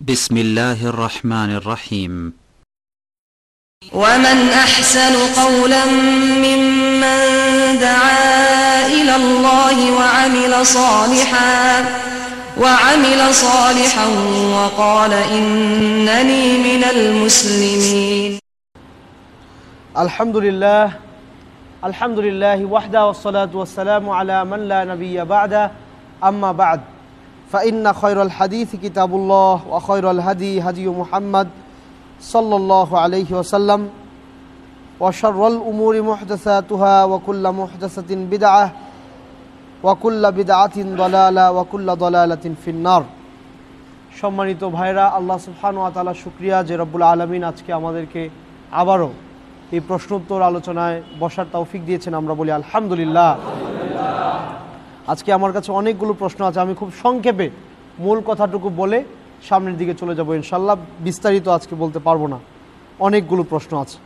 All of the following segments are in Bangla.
بسم الله الرحمن الرحيم ومن أحسن قولا ممن دعا إلى الله وعمل صالحا وقال إنني من المسلمين. الحمد لله وحده والصلاة والسلام على من لا نبي بعده أما بعد فإن خير الحديث كتاب الله وخير الهدي هدي محمد صلى الله عليه وسلم وشر الأمور محدثاتها وكل محدثة بدعة وكل بدعة ضلالة وكل ضلالة في النار. সম্মানিত ভাইরা, আল্লাহ সুবহানাহু ওয়া তাআলা শুকরিয়া যে রব্বুল আলামিন আজকে আমাদেরকে আবারও এই প্রশ্নোত্তর আলোচনায় বসার তৌফিক দিয়েছেন। আমরা বলি আলহামদুলিল্লাহ। আজকে আমার কাছে অনেকগুলো প্রশ্ন আছে, আমি খুব সংক্ষেপে মূল কথাটুকু বলে সামনের দিকে চলে যাব ইনশাল্লাহ। বিস্তারিত আজকে বলতে পারবো না, অনেকগুলো প্রশ্ন আছে।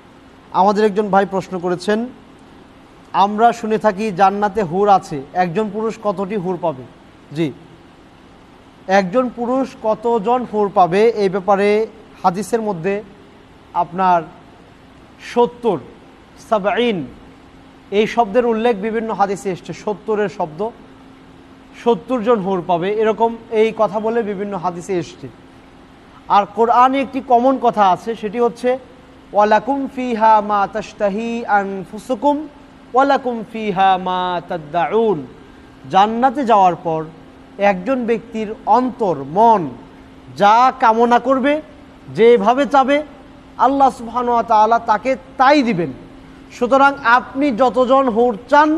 আমাদের একজন ভাই প্রশ্ন করেছেন, আমরা শুনে থাকি জান্নাতে হুর আছে, একজন পুরুষ কতটি হুর পাবে? জি, একজন পুরুষ কতজন হুর পাবে এই ব্যাপারে হাদিসের মধ্যে আপনার 70 এই শব্দের উল্লেখ বিভিন্ন হাদিসে এসছে। 70-এর শব্দ, 70 জন হুর পাবে এরকম এই কথা বলে বিভিন্ন হাদিসে এসছে। আর কোরআনে একটি কমন কথা আছে, সেটি হচ্ছে ওয়ালাকুম ফিহা মা তাশতাহি আনফুসুকুম ওয়ালাকুম ফিহা মা তাদউন। জান্নাতে যাওয়ার পর একজন ব্যক্তির অন্তর, মন যা কামনা করবে, যেভাবে চাবে, আল্লাহ সুবহানাহু ওয়া তাআলা তাকে তাই দিবেন। সুতরাং আপনি যতজন হুর চান,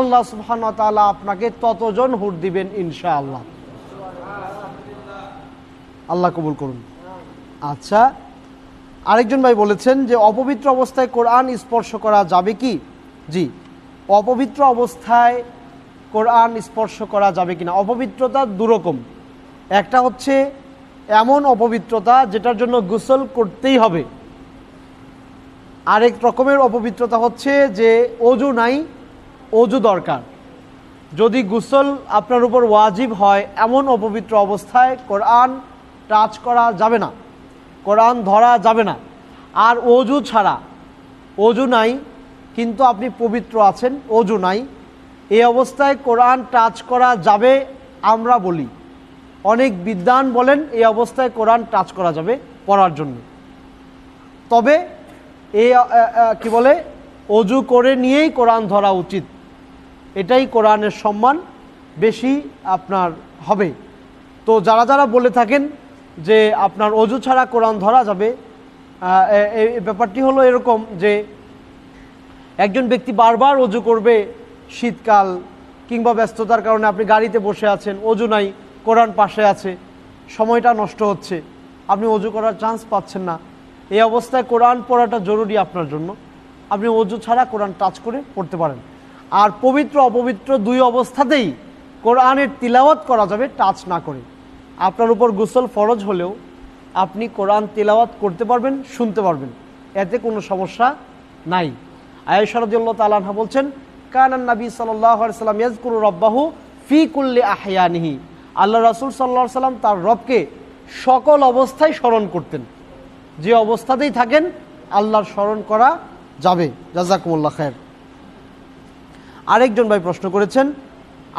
আল্লাহ সুবহানাহু ওয়া তাআলা আপনাকে ততজন হুর দিবেন ইনশাআল্লাহ। আল্লাহ কবুল করুন। আচ্ছা, আরেকজন ভাই বলেছেন যে অপবিত্র অবস্থায় কোরআন স্পর্শ করা যাবে কি? জি, অপবিত্র অবস্থায় কোরআন স্পর্শ করা যাবে কিনা। অপবিত্রতা দুরকম, একটা হচ্ছে এমন অপবিত্রতা যেটার জন্য গোসল করতেই হবে, আরেক রকমের অপবিত্রতা হচ্ছে যে অজু নাই, অজু দরকার। যদি গোসল আপনার উপর ওয়াজিব হয়, এমন অপবিত্র অবস্থায় কোরআন টাচ করা যাবে না, কোরআন ধরা যাবে না। আর অজু ছাড়া, অজু নাই কিন্তু আপনি পবিত্র আছেন, অজু নাই, এই অবস্থায় কোরআন টাচ করা যাবে। আমরা বলি, অনেক বিদ্বান বলেন এই অবস্থায় কোরআন টাচ করা যাবে পড়ার জন্য। তবে এই কি বলে, অজু করে নিয়েই কোরআন ধরা উচিত, এটাই কোরআনের সম্মান বেশি আপনার হবে। তো যারা যারা বলে থাকেন যে আপনার অজু ছাড়া কোরআন ধরা যাবে, এই ব্যাপারটি হলো এরকম যে একজন ব্যক্তি বারবার অজু করবে, শীতকাল কিংবা ব্যস্ততার কারণে আপনি গাড়িতে বসে আছেন, অজু নাই, কোরআন পাশে আছে, সময়টা নষ্ট হচ্ছে, আপনি অজু করার চান্স পাচ্ছেন না। এই অবস্থায় কোরআন পড়াটা জরুরি আপনার জন্য, আপনি অজু ছাড়া কোরআন টাচ করে পড়তে পারেন। আর পবিত্র অপবিত্র দুই অবস্থাতেই কোরআনের তিলাওয়াত করা যাবে টাচ না করে। আপনার উপর গোসল ফরজ হলেও আপনি কোরআন তিলাওয়াত করতে পারবেন, শুনতে পারবেন, এতে কোনো সমস্যা নাই। আয়েশা রাদিয়াল্লাহু তাআলা আনহা বলছেন, কানান নবী সাল্লাল্লাহু আলাইহি ওয়াসাল্লাম ইয়াযকুরু রাব্বাহু ফি কুল্লি আহইয়ানিহি। আল্লাহ রাসূল সাল্লাল্লাহু আলাইহি ওয়াসাল্লাম তার রবকে সকল অবস্থায় স্মরণ করতেন, যে অবস্থাতেই থাকেন আল্লাহর স্মরণ করা যাবে। জাযাকুমুল্লাহ খায়ের। আরেকজন ভাই প্রশ্ন করেছেন,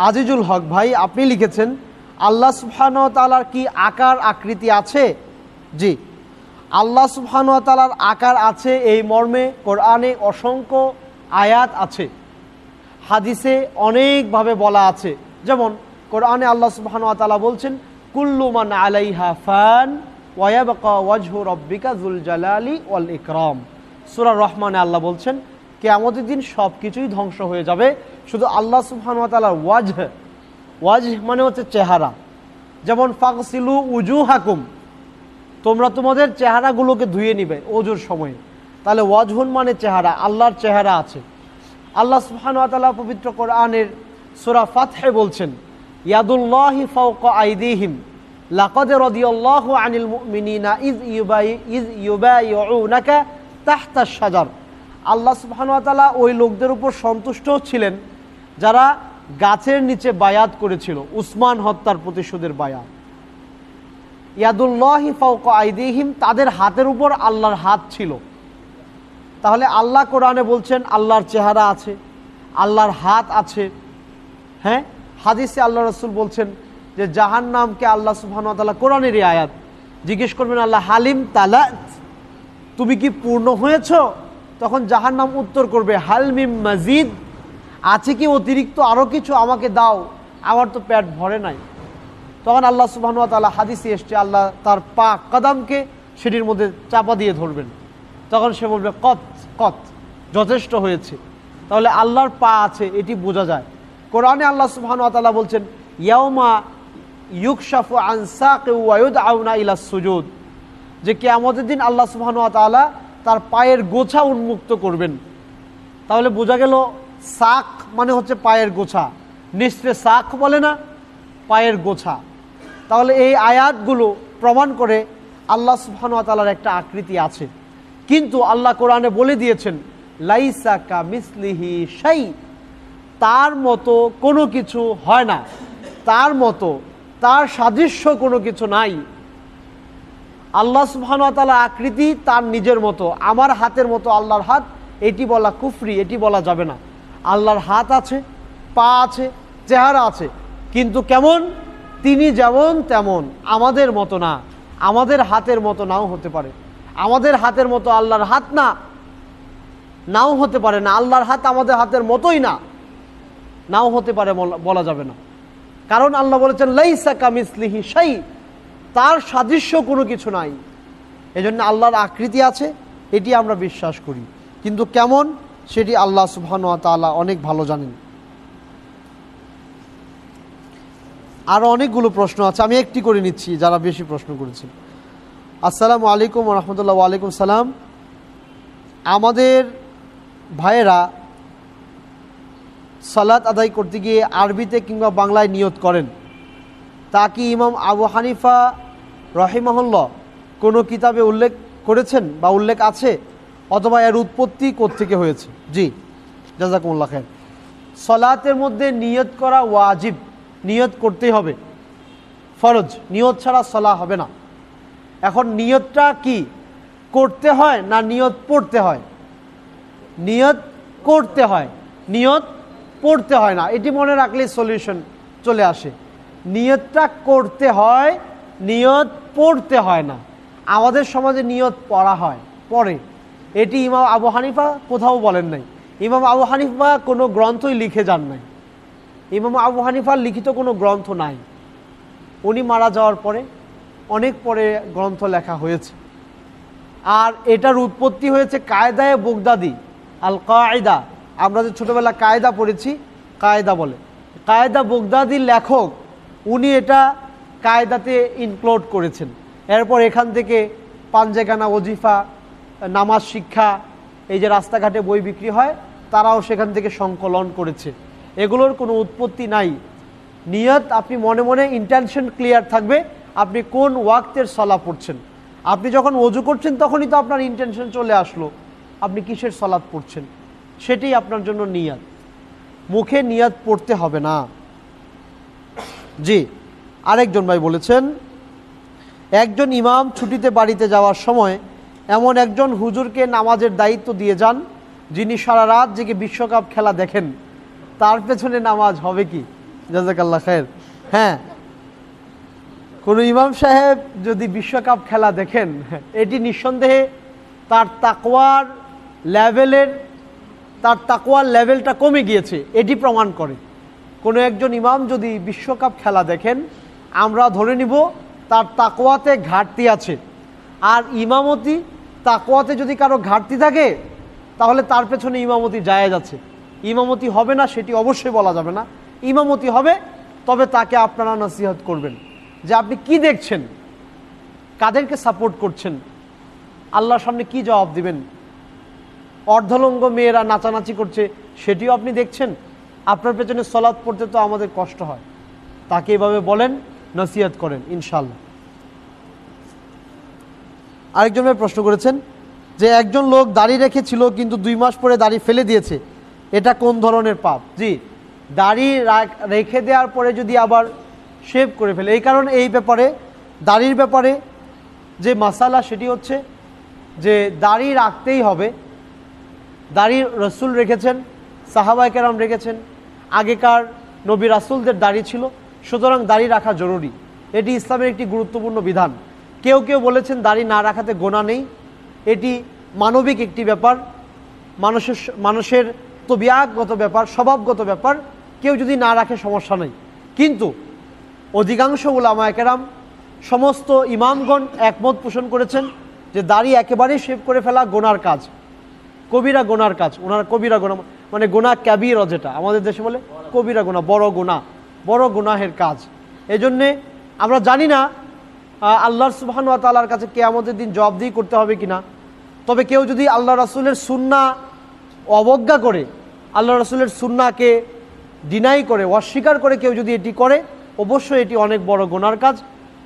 আজিজুল হক ভাই, আপনি লিখেছেন আল্লাহ সুবহানাহু ওয়া তাআলার কি আকার আকৃতি আছে? জি, আল্লাহ সুবহানাহু ওয়া তাআলার আকার আছে, এই মর্মে কোরআনে অসংখ্য আয়াত আছে, হাদিসে অনেকভাবে বলা আছে। যেমন কোরআনে আল্লাহ সুবহানাহু ওয়া তাআলা বলছেন, কুল্লু মান আলাইহা ফান ওয়া ইয়াবকা ওয়াজহু রাব্বিকা যুল জালালি ওয়াল ইকরাম। সূরা রহমানে আল্লাহ বলছেন, কিয়ামতের দিন সব কিছুই ধ্বংস হয়ে যাবে, শুধু আল্লাহ সুবহানাহু ওয়া তাআলার ওয়াজহ, ওয়াজহ মানে হচ্ছে চেহারা। যেমন ফাগসিলু উজুহাকুম, তোমরা তোমাদের চেহারাগুলোকে ধুয়ে নিবে ওজুর সময়ে, তাহলে ওয়াজহুন মানে চেহারা, আল্লাহর চেহারা আছে। আল্লাহ সুবহানাহু ওয়া তাআলা পবিত্র কোরআনের সূরা ফাতহে বলছেন, ইয়াদুল্লাহি ফাওকা আইদিহিম লাকাদ রাদিয়াল্লাহু আনিল মুমিনিনা ইয ইউবাইউনাকা তাহতা শাজার। আল্লাহ সুবহানাহু ওয়া তাআলা ওই লোকদের উপর সন্তুষ্ট ছিলেন যারা গাছের নিচে বায়াত করেছিল, উসমান হত্যার প্রতিশোধের বায়াত। ইয়াদুল্লাহি ফাওকা আইদিহিম, তাদের হাতের উপর আল্লাহর হাত ছিল। তাহলে আল্লাহ কোরআনে বলছেন আল্লাহর চেহারা আছে, আল্লাহর হাত আছে। হ্যাঁ, হাদিসে আল্লাহ রাসূল বলছেন যে জাহান্নামকে আল্লাহ সুবহানাহু ওয়া তাআলা, কোরআনেরই আয়াত, জিজ্ঞেস করবেন আল্লাহ হালিম তালাত, তুমি কি পূর্ণ হয়েছ? তখন জাহান্নাম উত্তর করবে হাল মিম মাজিদ, আছে কি অতিরিক্ত আরও কিছু, আমাকে দাও, আমার তো পেট ভরে নাই। তখন আল্লাহ সুবহানাহু ওয়া তাআলা, হাদিসে এসছে, আল্লাহ তার পা কদমকে সেটির মধ্যে চাপা দিয়ে ধরবেন। তখন সে বলবে কত কত, যথেষ্ট হয়েছে। তাহলে আল্লাহর পা আছে এটি বোঝা যায়। কোরআনে আল্লাহ সুবহানাহু ওয়া তাআলা বলছেন ইয়াউমা ইউকশাফু আন সাকি ওয়া ইউদআউনা ইলা সুজুদ, যে কিয়ামতের দিন আল্লাহ সুবহানাহু ওয়া তাআলা তার পায়ের গোছা উন্মুক্ত করবেন। তাহলে বোঝা গেল সাক মানে হচ্ছে পায়ের গোছা, নিসফে সাক বলে না, পায়ের গোছা। তাহলে এই আয়াতগুলো প্রমাণ করে আল্লাহ সুবহানাহু ওয়া তাআলার একটা আকৃতি আছে। কিন্তু আল্লাহ কোরআনে বলে দিয়েছেন লাইসা কামিসলিহি শাই, তার মতো কোনো কিছু হয় না, তার মতো, তার সাদৃশ্য কোনো কিছু নাই। আল্লাহ সুবহানাহু ওয়া তাআলার আকৃতি তার নিজের মতো। আমার হাতের মতো আল্লাহর হাত, এটি বলা কুফরি, এটি বলা যাবে না। আল্লাহর হাত আছে, পা আছে, চেহারা আছে, কিন্তু কেমন? তিনি যেমন তেমন, আমাদের মতো না, আমাদের হাতের মতো নাও হতে পারে। আমাদের হাতের মতো আল্লাহর হাত না, নাও হতে পারে না। আল্লাহর হাত আমাদের হাতের মতোই না, নাও হতে পারে, বলা যাবে না। কারণ আল্লাহ বলেছেন লাইসা কামিসলিহি শাই, তার সাদৃশ্য কোনো কিছু নাই। এজন্য আল্লাহর আকৃতি আছে, এটি আমরা বিশ্বাস করি, কিন্তু কেমন সেটি আল্লাহ সুবহানাহু ওয়া তাআলা অনেক ভালো জানেন। আরও অনেকগুলো প্রশ্ন আছে, আমি একটি করে নিচ্ছি যারা বেশি প্রশ্ন করেছেন। আসসালামু আলাইকুম ওয়া রাহমাতুল্লাহ। ওয়া আলাইকুম সালাম। আমাদের ভাইয়েরা সালাত আদায় করতে গিয়ে আরবিতে কিংবা বাংলায় নিয়ত করেন, তা কি ইমাম আবু হানিফা রাহিমাহুল্লাহ কোনো কিতাবে উল্লেখ করেছেন বা উল্লেখ আছে, অথবা এর উৎপত্তি কোত্থেকে হয়েছে? জি, জাযাকুমুল্লাহ খায়ের। সালাতের মধ্যে নিয়ত করা ওয়াজিব, নিয়ত করতেই হবে, ফরজ, নিয়ত ছাড়া সালাত হবে না। এখন নিয়তটা কি করতে হয় না নিয়ত পড়তে হয়? নিয়ত করতে হয়, নিয়ত পড়তে হয় না। এটি মনে রাখলেই সলিউশন চলে আসে। নিয়তটা করতে হয়, নিয়ত পড়তে হয় না। আমাদের সমাজে নিয়ত পড়া হয়, পড়ে। এটি ইমাম আবু হানিফা কোথাও বলেন নাই। ইমাম আবু হানিফা কোনো গ্রন্থই লিখে যান নাই। ইমাম আবু হানিফার লিখিত কোনো গ্রন্থ নাই। উনি মারা যাওয়ার পরে, অনেক পরে গ্রন্থ লেখা হয়েছে। আর এটার উৎপত্তি হয়েছে কায়দায়ে বগদাদি, আল কায়দা। আমরা যে ছোটোবেলা কায়দা পড়েছি, কায়দা বলে, কায়দা বগদাদির লেখক, উনি এটা কায়দাতে ইনক্লুড করেছেন। এরপর এখান থেকে পাঞ্জেখানা, ওজিফা, নামাজ শিক্ষা, এই যে রাস্তাঘাটে বই বিক্রি হয়, তারাও সেখান থেকে সংকলন করেছে। এগুলোর কোনো উৎপত্তি নাই। নিয়ত আপনি মনে মনে ইন্টেনশন ক্লিয়ার থাকবে, আপনি কোন ওয়াক্তের সালাত পড়ছেন। আপনি যখন ওযু করছেন তখনই তো আপনার ইন্টেনশন চলে আসলো আপনি কিসের সালাত পড়ছেন, সেটাই আপনার জন্য নিয়ত। মুখে নিয়ত পড়তে হবে না। জি, আরেকজন ভাই বলেছেন, একজন ইমাম ছুটিতে বাড়িতে যাওয়ার সময় এমন একজন হুজুরকে নামাজের দায়িত্ব দিয়ে যান যিনি সারা রাত জেগে বিশ্বকাপ খেলা দেখেন, তার পেছনে নামাজ হবে কি? জাযাকাল্লাহ খায়ের। হ্যাঁ, কোনো ইমাম সাহেব যদি বিশ্বকাপ খেলা দেখেন, এটি নিঃসন্দেহে তার তাকওয়ার লেভেলটা কমে গিয়েছে, এটি প্রমাণ করে। কোনো একজন ইমাম যদি বিশ্বকাপ খেলা দেখেন, আমরা ধরে নিব তার তাকওয়াতে ঘাটতি আছে। আর ইমামতি, তাকওয়াতে যদি কারো ঘাটতি থাকে তাহলে তার পেছনে ইমামতি জায়েজ আছে। ইমামতি হবে না সেটি অবশ্যই বলা যাবে না, ইমামতি হবে, তবে তাকে আপনারা নসিহত করবেন যে আপনি কি দেখছেন, কাদেরকে সাপোর্ট করছেন, আল্লাহর সামনে কি জবাব দিবেন। অর্ধলঙ্গ মেয়েরা নাচানাচি করছে, সেটিও আপনি দেখছেন, আপনার পেছনে সালাত পড়তে তো আমাদের কষ্ট হয়। তাকে এভাবে বলেন, নসিহত করেন, ইনশাআল্লাহ। আরেকজন ভাই প্রশ্ন করেছেন যে একজন লোক দাড়ি রেখেছিল কিন্তু 2 মাস পরে দাড়ি ফেলে দিয়েছে, এটা কোন ধরনের পাপ? জি, দাড়ি রেখে দেওয়ার পরে যদি আবার শেভ করে ফেলে, এই কারণে এই ব্যাপারে দাড়ির ব্যাপারে যে মাসালা সেটি হচ্ছে যে দাড়ি রাখতেই হবে। দাড়ি রসুল রেখেছেন, সাহাবায়ে কেরাম রেখেছেন, আগেকার নবী রাসূলদের দাড়ি ছিল, সুতরাং দাড়ি রাখা জরুরি। এটি ইসলামের একটি গুরুত্বপূর্ণ বিধান। কেউ কেউ বলেছেন দাড়ি না রাখাতে গোনা নেই, এটি মানবিক একটি ব্যাপার, মানুষের তবিয়াগত ব্যাপার, স্বভাবগত ব্যাপার। কেউ যদি না রাখে সমস্যা নেই। কিন্তু অধিকাংশ উলামায়ে কেরাম, সমস্ত ইমামগণ একমত পোষণ করেছেন যে দাড়ি একেবারেই শেভ করে ফেলা গোনার কাজ, কবিরা গোনার কাজ। ওনারা কবিরা গোনা মানে গোনা ক্যাবির, যেটা আমাদের দেশে বলে কবিরা গোনা, বড় গোনা, বড় গুনাহের কাজ। এজন্যে আমরা জানি না আল্লাহ সুবহানাহু ওয়া তাআলার কাছে কিয়ামতের দিন জবাবদিহি করতে হবে কিনা। তবে কেউ যদি আল্লাহ রাসূলের সুন্নাহ অবজ্ঞা করে, আল্লাহ রাসূলের সুন্নাহকে ডিনাই করে, অস্বীকার করে কেউ যদি এটি করে, অবশ্যই এটি অনেক বড় গুনার কাজ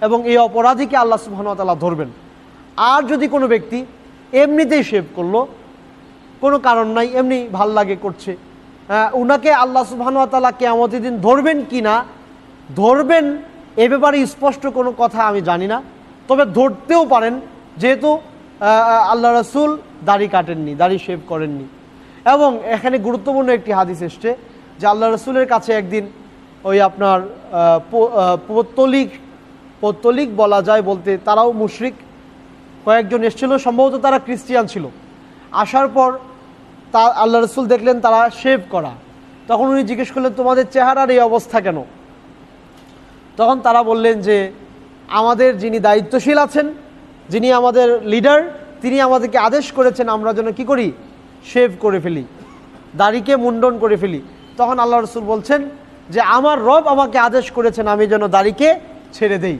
এবং এই অপরাধীকে আল্লাহ সুবহানাহু ওয়া তাআলা ধরবেন। আর যদি কোনো ব্যক্তি এমনিতেই শেভ করলো, কোনো কারণ নাই, এমনি ভাল লাগে করছে, উনাকে আল্লাহ সুবহানাহু ওয়া তাআলা কিয়ামতের দিন ধরবেন কি না, ধরবেন এ ব্যাপারে স্পষ্ট কোনো কথা আমি জানি না। তবে ধরতেও পারেন, যেহেতু আল্লাহ রাসূল দাড়ি কাটেননি, দাড়ি শেভ করেননি। এবং এখানে গুরুত্বপূর্ণ একটি হাদিস এসছে যে আল্লাহ রাসূলের কাছে একদিন ওই আপনার পৌত্তলিক বলা যায় বলতে, তারাও মুশরিক কয়েকজন এসেছিল, সম্ভবত তারা খ্রিস্টিয়ান ছিল। আসার পর আল্লাহ রাসূল দেখলেন তারা শেভ করা। তখন উনি জিজ্ঞেস করলেন, তোমাদের চেহারার এই অবস্থা কেন? তখন তারা বললেন যে আমাদের যিনি দায়িত্বশীল আছেন, যিনি আমাদের লিডার, তিনি আমাদেরকে আদেশ করেছেন আমরা যেন কি করি, শেভ করে ফেলি, দাড়িকে মুন্ডন করে ফেলি। তখন আল্লাহ রাসূল বলছেন যে আমার রব আমাকে আদেশ করেছেন আমি যেন দাড়িকে ছেড়ে দেই।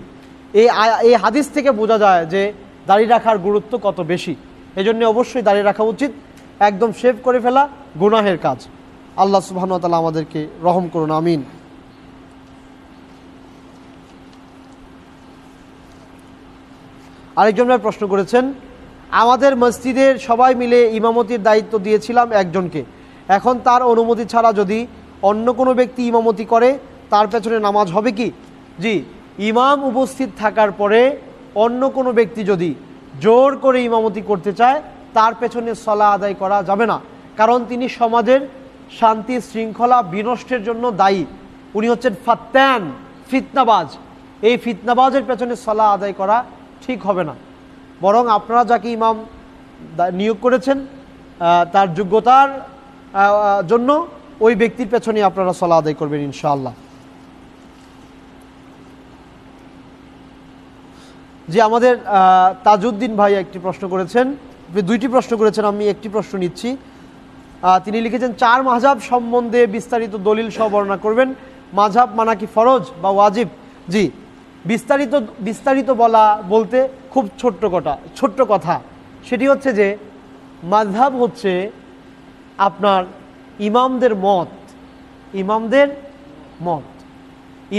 এই হাদিস থেকে বোঝা যায় যে দাড়ি রাখার গুরুত্ব কত বেশি। এজন্য অবশ্যই দাড়ি রাখা উচিত। একদম শেভ করে ফেলা গুনাহের কাজ। আল্লাহ সুবহানাহু ওয়া তাআলা আমাদেরকে রহম করুন, আমিন। আরেকজন ভাই প্রশ্ন করেছেন, আমাদের মসজিদের সবাই মিলে ইমামতির দায়িত্ব দিয়েছিলাম একজনকে, এখন তার অনুমতি ছাড়া যদি অন্য কোনো ব্যক্তি ইমামতি করে তার পেছনে নামাজ হবে কি? জি, ইমাম উপস্থিত থাকার পরে অন্য কোনো ব্যক্তি যদি জোর করে ইমামতি করতে চায় তার পেছনে সালাত আদায় করা যাবে না, কারণ তিনি সমাজের শান্তি শৃঙ্খলা বিনষ্টের জন্য দায়ী। উনি হচ্ছেন ফাত্তান, ফিতনাবাজ। এই ফিতনাবাজের পেছনে সালাত আদায় করা ঠিক হবে না। বরং আপনারা যাকে ইমাম নিয়োগ করেছেন তার যোগ্যতার জন্য ওই ব্যক্তির পেছনে আপনারা সালাত আদায় করবেন ইনশাআল্লাহ। যে আমাদের তাজউদ্দিন ভাই একটি প্রশ্ন করেছেন, দুইটি প্রশ্ন করেছেন, আমি একটি প্রশ্ন নিচ্ছি। তিনি লিখেছেন, 4 মাযহাব সম্বন্ধে বিস্তারিত দলিল সহ বর্ণনা করবেন। মাযহাব মানা কি ফরজ বা ওয়াজিব? জি, বিস্তারিত বলা বলতে খুব ছোট্ট কথা, সেটি হচ্ছে যে মাযহাব হচ্ছে আপনার ইমামদের মত।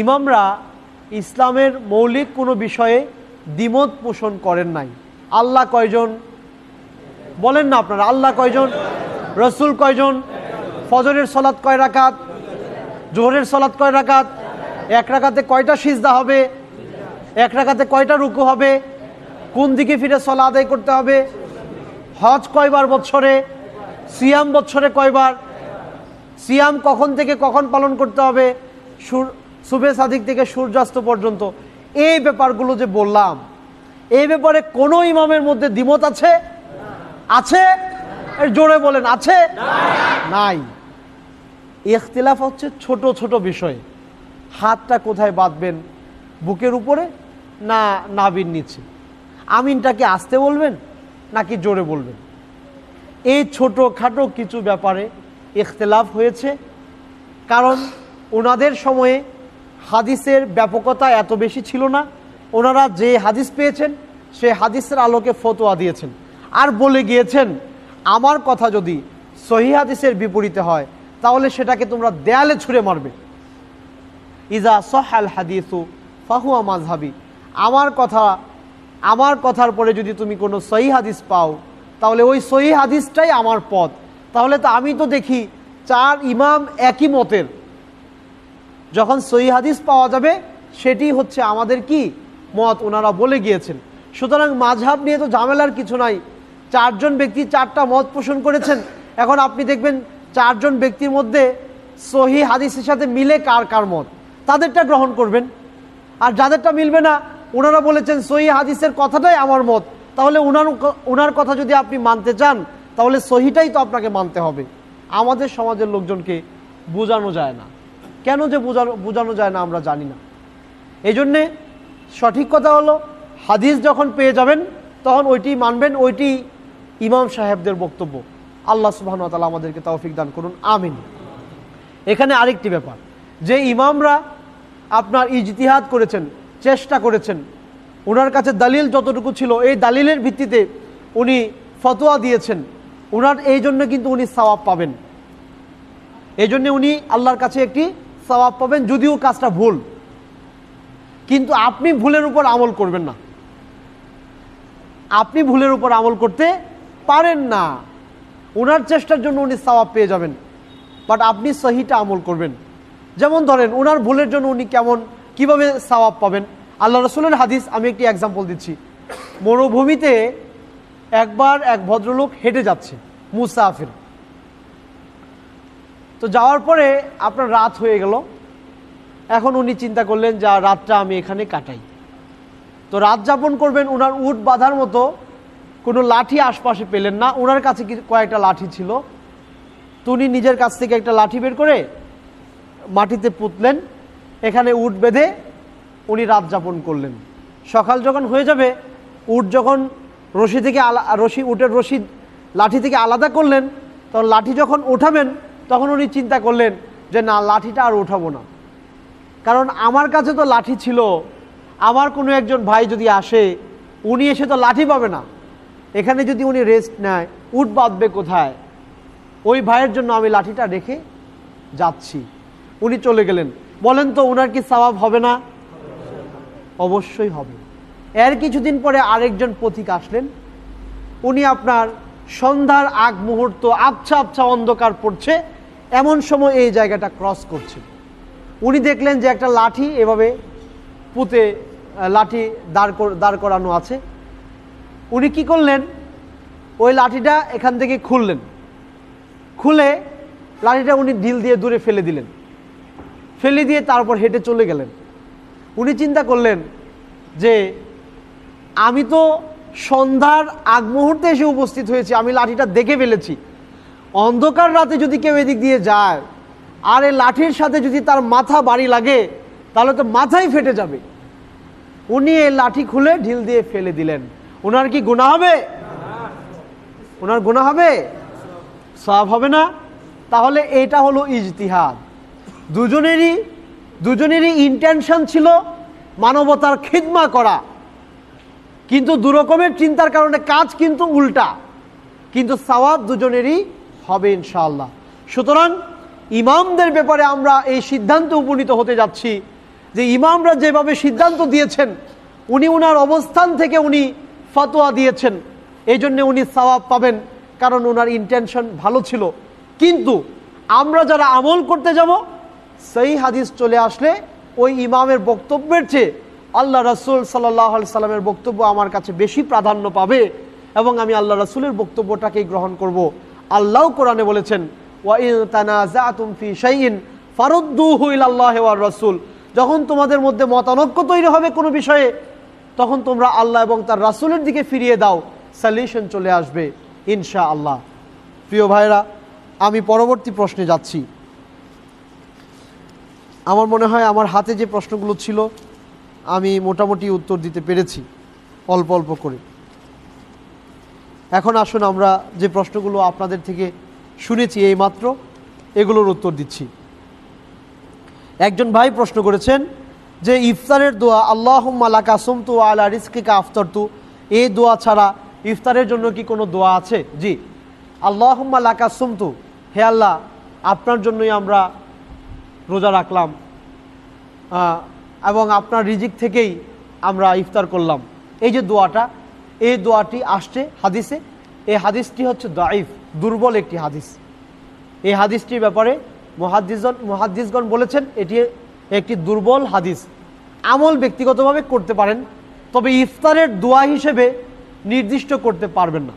ইমামরা ইসলামের মৌলিক কোনো বিষয়ে দ্বিমত পোষণ করেন নাই। আল্লাহ কয়জন বলেন না আপনারা? আল্লাহ কয়জন? রসুল কয়জন? ফজরের সালাত কয় রাকাত? জোহরের সালাত কয় রাকাত? এক রাকাতে কয়টা সিজদা হবে? এক রাকাতে কয়টা রুকু হবে? কোন দিকে ফিরে সালাত আদায় করতে হবে? হজ কয়বার বছরে? সিয়াম বছরে কয়বার? সিয়াম কখন থেকে কখন পালন করতে হবে? সুবহে সাদিক থেকে সূর্যাস্ত পর্যন্ত। এই ব্যাপারগুলো যে বললাম, এই ব্যাপারে কোনো ইমামের মধ্যে দ্বিমত আছে? আছে? জোরে বলেন, আছে? নাই। ইখতিলাফ হচ্ছে ছোট ছোট বিষয়ে। হাতটা কোথায় বাঁধবেন, বুকের উপরে না নাভির নিচে? আমিনটাকে আস্তে বলবেন নাকি জোরে বলবেন? এই ছোটোখাটো কিছু ব্যাপারে ইখতিলাফ হয়েছে, কারণ ওনাদের সময়ে হাদিসের ব্যাপকতা এত বেশি ছিল না। ওনারা যে হাদিস পেয়েছেন সে হাদিসের আলোকে ফতোয়া দিয়েছেন, আর বলে গিয়েছেন আমার কথা যদি সহিহ হাদিসের বিপরীতে হয় তাহলে সেটাকে তোমরা দেয়ালে ছুঁড়ে মারবে। ইজা সহাল হাদিসু ফাহুয়া মাযহাবি, আমার কথার পরে যদি তুমি কোনো সহিহ হাদিস পাও তাহলে ওই সহিহ হাদিসটাই আমার পথ। তাহলে তো আমি তো দেখি 4 ইমাম একই মতের। যখন সহিহ হাদিস পাওয়া যাবে সেটি হচ্ছে আমাদের কি মত ওনারা বলে গিয়েছেন। সুতরাং মাযহাব নিয়ে তো ঝামেলার কিছু নাই। 4 জন ব্যক্তি 4টা মত পোষণ করেছেন। এখন আপনি দেখবেন 4 জন ব্যক্তির মধ্যে সহিহ হাদিসের সাথে মিলে কার কার মত, তাদেরটা গ্রহণ করবেন। আর যাদেরটা মিলবে না, ওনারা বলেছেন সহিহ হাদিসের কথাটাই আমার মত, তাহলে ওনার কথা যদি আপনি মানতে চান তাহলে সহিটাই তো আপনাকে মানতে হবে। আমাদের সমাজের লোকজনকে বোঝানো যায় না। কেন যে বোঝানো যায় না আমরা জানি না। এই জন্যে সঠিক কথা হলো, হাদিস যখন পেয়ে যাবেন তখন ওইটি মানবেন, ওইটি ইমাম সাহেবদের বক্তব্য। আল্লাহ সুবহানাহু ওয়া তাআলা আমাদেরকে তৌফিক দান করুন, আমিন। এখানে আরেকটি ব্যাপার, যে ইমামরা আপনার ইজতিহাদ করেছেন, চেষ্টা করেছেন, ওনার কাছে দলিল যতটুকু ছিল এই দলিলের ভিত্তিতে উনি ফতোয়া দিয়েছেন, ওনার এই জন্য কিন্তু উনি সওয়াব পাবেন। এই জন্য উনি আল্লাহর কাছে একটি সওয়াব পাবেন, যদিও কাজটা ভুল। কিন্তু আপনি ভুলের উপর আমল করবেন না, আপনি ভুলের উপর আমল করতে পারেন না। ওনার চেষ্টার জন্য উনি সওয়াব পেয়ে যাবেন, বাট আপনি সহিটা আমল করবেন। যেমন ধরেন ওনার ভুলের জন্য উনি কিভাবে সওয়াব পাবেন। আল্লাহ রাসূলের হাদিস, আমি একটি এক্সাম্পল দিচ্ছি। মরুভূমিতে একবার এক ভদ্রলোক হেঁটে যাচ্ছে, মুসাফির। তো যাওয়ার পরে আপনার রাত হয়ে গেল। এখন উনি চিন্তা করলেন যে রাতটা আমি এখানে কাটাই। তো রাত যাপন করবেন, ওনার উট বাঁধার মতো কোনো লাঠি আশপাশে পেলেন না। ওনার কাছে কয়েকটা লাঠি ছিল, তো উনি নিজের কাছ থেকে একটা লাঠি বের করে মাটিতে পুঁতলেন, এখানে উট বেঁধে উনি রাত যাপন করলেন। সকাল যখন হয়ে যাবে, উট যখন উটের রশি লাঠি থেকে আলাদা করলেন, তখন লাঠি যখন ওঠাবেন তখন উনি চিন্তা করলেন যে না, লাঠিটা আর ওঠাবো না, কারণ আমার কাছে তো লাঠি ছিল। আমার কোনো একজন ভাই যদি আসে, উনি এসে তো লাঠি পাবে না, এখানে যদি উনি রেস্ট নেয় উট বাঁধবে কোথায়? ওই ভাইয়ের জন্য আমি লাঠিটা রেখে যাচ্ছি। উনি চলে গেলেন। বলেন তো ওনার কি সওয়াব হবে না? অবশ্যই হবে। এর কিছুদিন পরে আরেকজন পথিক আসলেন। উনি আপনার সন্ধ্যার আগ মুহূর্ত, আবছা আবছা অন্ধকার পড়ছে, এমন সময় এই জায়গাটা ক্রস করছে। উনি দেখলেন যে একটা লাঠি এভাবে পুঁতে লাঠি দাঁড় করানো আছে। উনি কি করলেন, ওই লাঠিটা এখান থেকে খুললেন, খুলে লাঠিটা উনি ঢিল দিয়ে দূরে ফেলে দিলেন। ফেলে দিয়ে তারপর হেঁটে চলে গেলেন। উনি চিন্তা করলেন যে আমি তো সন্ধ্যার আগ মুহূর্তে এসে উপস্থিত হয়েছি, আমি লাঠিটা দেখে ফেলেছি। অন্ধকার রাতে যদি কেউ এদিক দিয়ে যায় আর এই লাঠির সাথে যদি তার মাথা বাড়ি লাগে, তাহলে তো মাথাই ফেটে যাবে। উনি এই লাঠি খুলে ঢিল দিয়ে ফেলে দিলেন। ওনার কি গুনাহ হবে? ওনার গুনাহ হবে? সওয়াব হবে না? তাহলে এটা হলো ইজতিহাদ। দুজনেরই ইন্টেনশন ছিল মানবতার খিদমা করা, কিন্তু দুরকমের চিন্তার কারণে কাজ কিন্তু উল্টা, কিন্তু সওয়াব দুজনেরই হবে ইনশাআল্লাহ। সুতরাং ইমামদের ব্যাপারে আমরা এই সিদ্ধান্তে উপনীত হতে যাচ্ছি যে ইমামরা যেভাবে সিদ্ধান্ত দিয়েছেন, উনি ওনার অবস্থান থেকে উনি ফতোয়া দিয়েছেন, এই জন্য উনি সওয়াব পাবেন, কারণ ওনার ইন্টেনশন ভালো ছিল। কিন্তু আমরা যারা আমল করতে যাব, সেই হাদিস চলে আসলে ওই ইমামের বক্তব্যের চেয়ে আল্লাহ রাসূল সাল্লাল্লাহু আলাইহি সাল্লামের বক্তব্য আমার কাছে বেশি প্রাধান্য পাবে, এবং আমি আল্লাহ রাসূলের বক্তব্যটাকেই গ্রহণ করব। আল্লাহ কোরআনে বলেছেন, ওয়া ইন তানাযাতুম ফি শাইইন ফারুদ্দুহু ইলাল্লাহি ওয়ার রাসূল। যখন তোমাদের মধ্যে মতানৈক্য তৈরি হবে কোনো বিষয়ে, তখন তোমরা আল্লাহ এবং তার রাসূলের দিকে ফিরিয়ে দাও, সলিউশন চলে আসবে ইনশাআল্লাহ। প্রিয় ভাইরা, আমি পরবর্তী প্রশ্নে যাচ্ছি। আমার মনে হয় আমার হাতে যে প্রশ্নগুলো ছিল আমি মোটামুটি উত্তর দিতে পেরেছি অল্প অল্প করে। এখন আসুন আমরা যে প্রশ্নগুলো আপনাদের থেকে শুনেছি এইমাত্র, এগুলোর উত্তর দিচ্ছি। একজন ভাই প্রশ্ন করেছেন যে ইফতারের দোয়া আল্লাহুম্মা লাকা সুমতু ওয়া আলা রিজকিকা আফতারতু, এই দোয়া ছাড়া ইফতারের জন্য কি কোনো দোয়া আছে? জি, আল্লাহুম্মা লাকা সুমতু, হে আল্লাহ আপনার জন্যই আমরা রোজা রাখলাম এবং আপনার রিজিক থেকেই আমরা ইফতার করলাম, এই যে দোয়াটা, এই দোয়াটি আসছে হাদিসে। এই হাদিসটি হচ্ছে দাঈফ, দুর্বল একটি হাদিস। এই হাদিসটির ব্যাপারে মুহাদ্দিসগণ বলেছেন এটি একটি দুর্বল হাদিস। আমল ব্যক্তিগতভাবে করতে পারেন, তবে ইফতারের দোয়া হিসেবে নির্দিষ্ট করতে পারবেন না।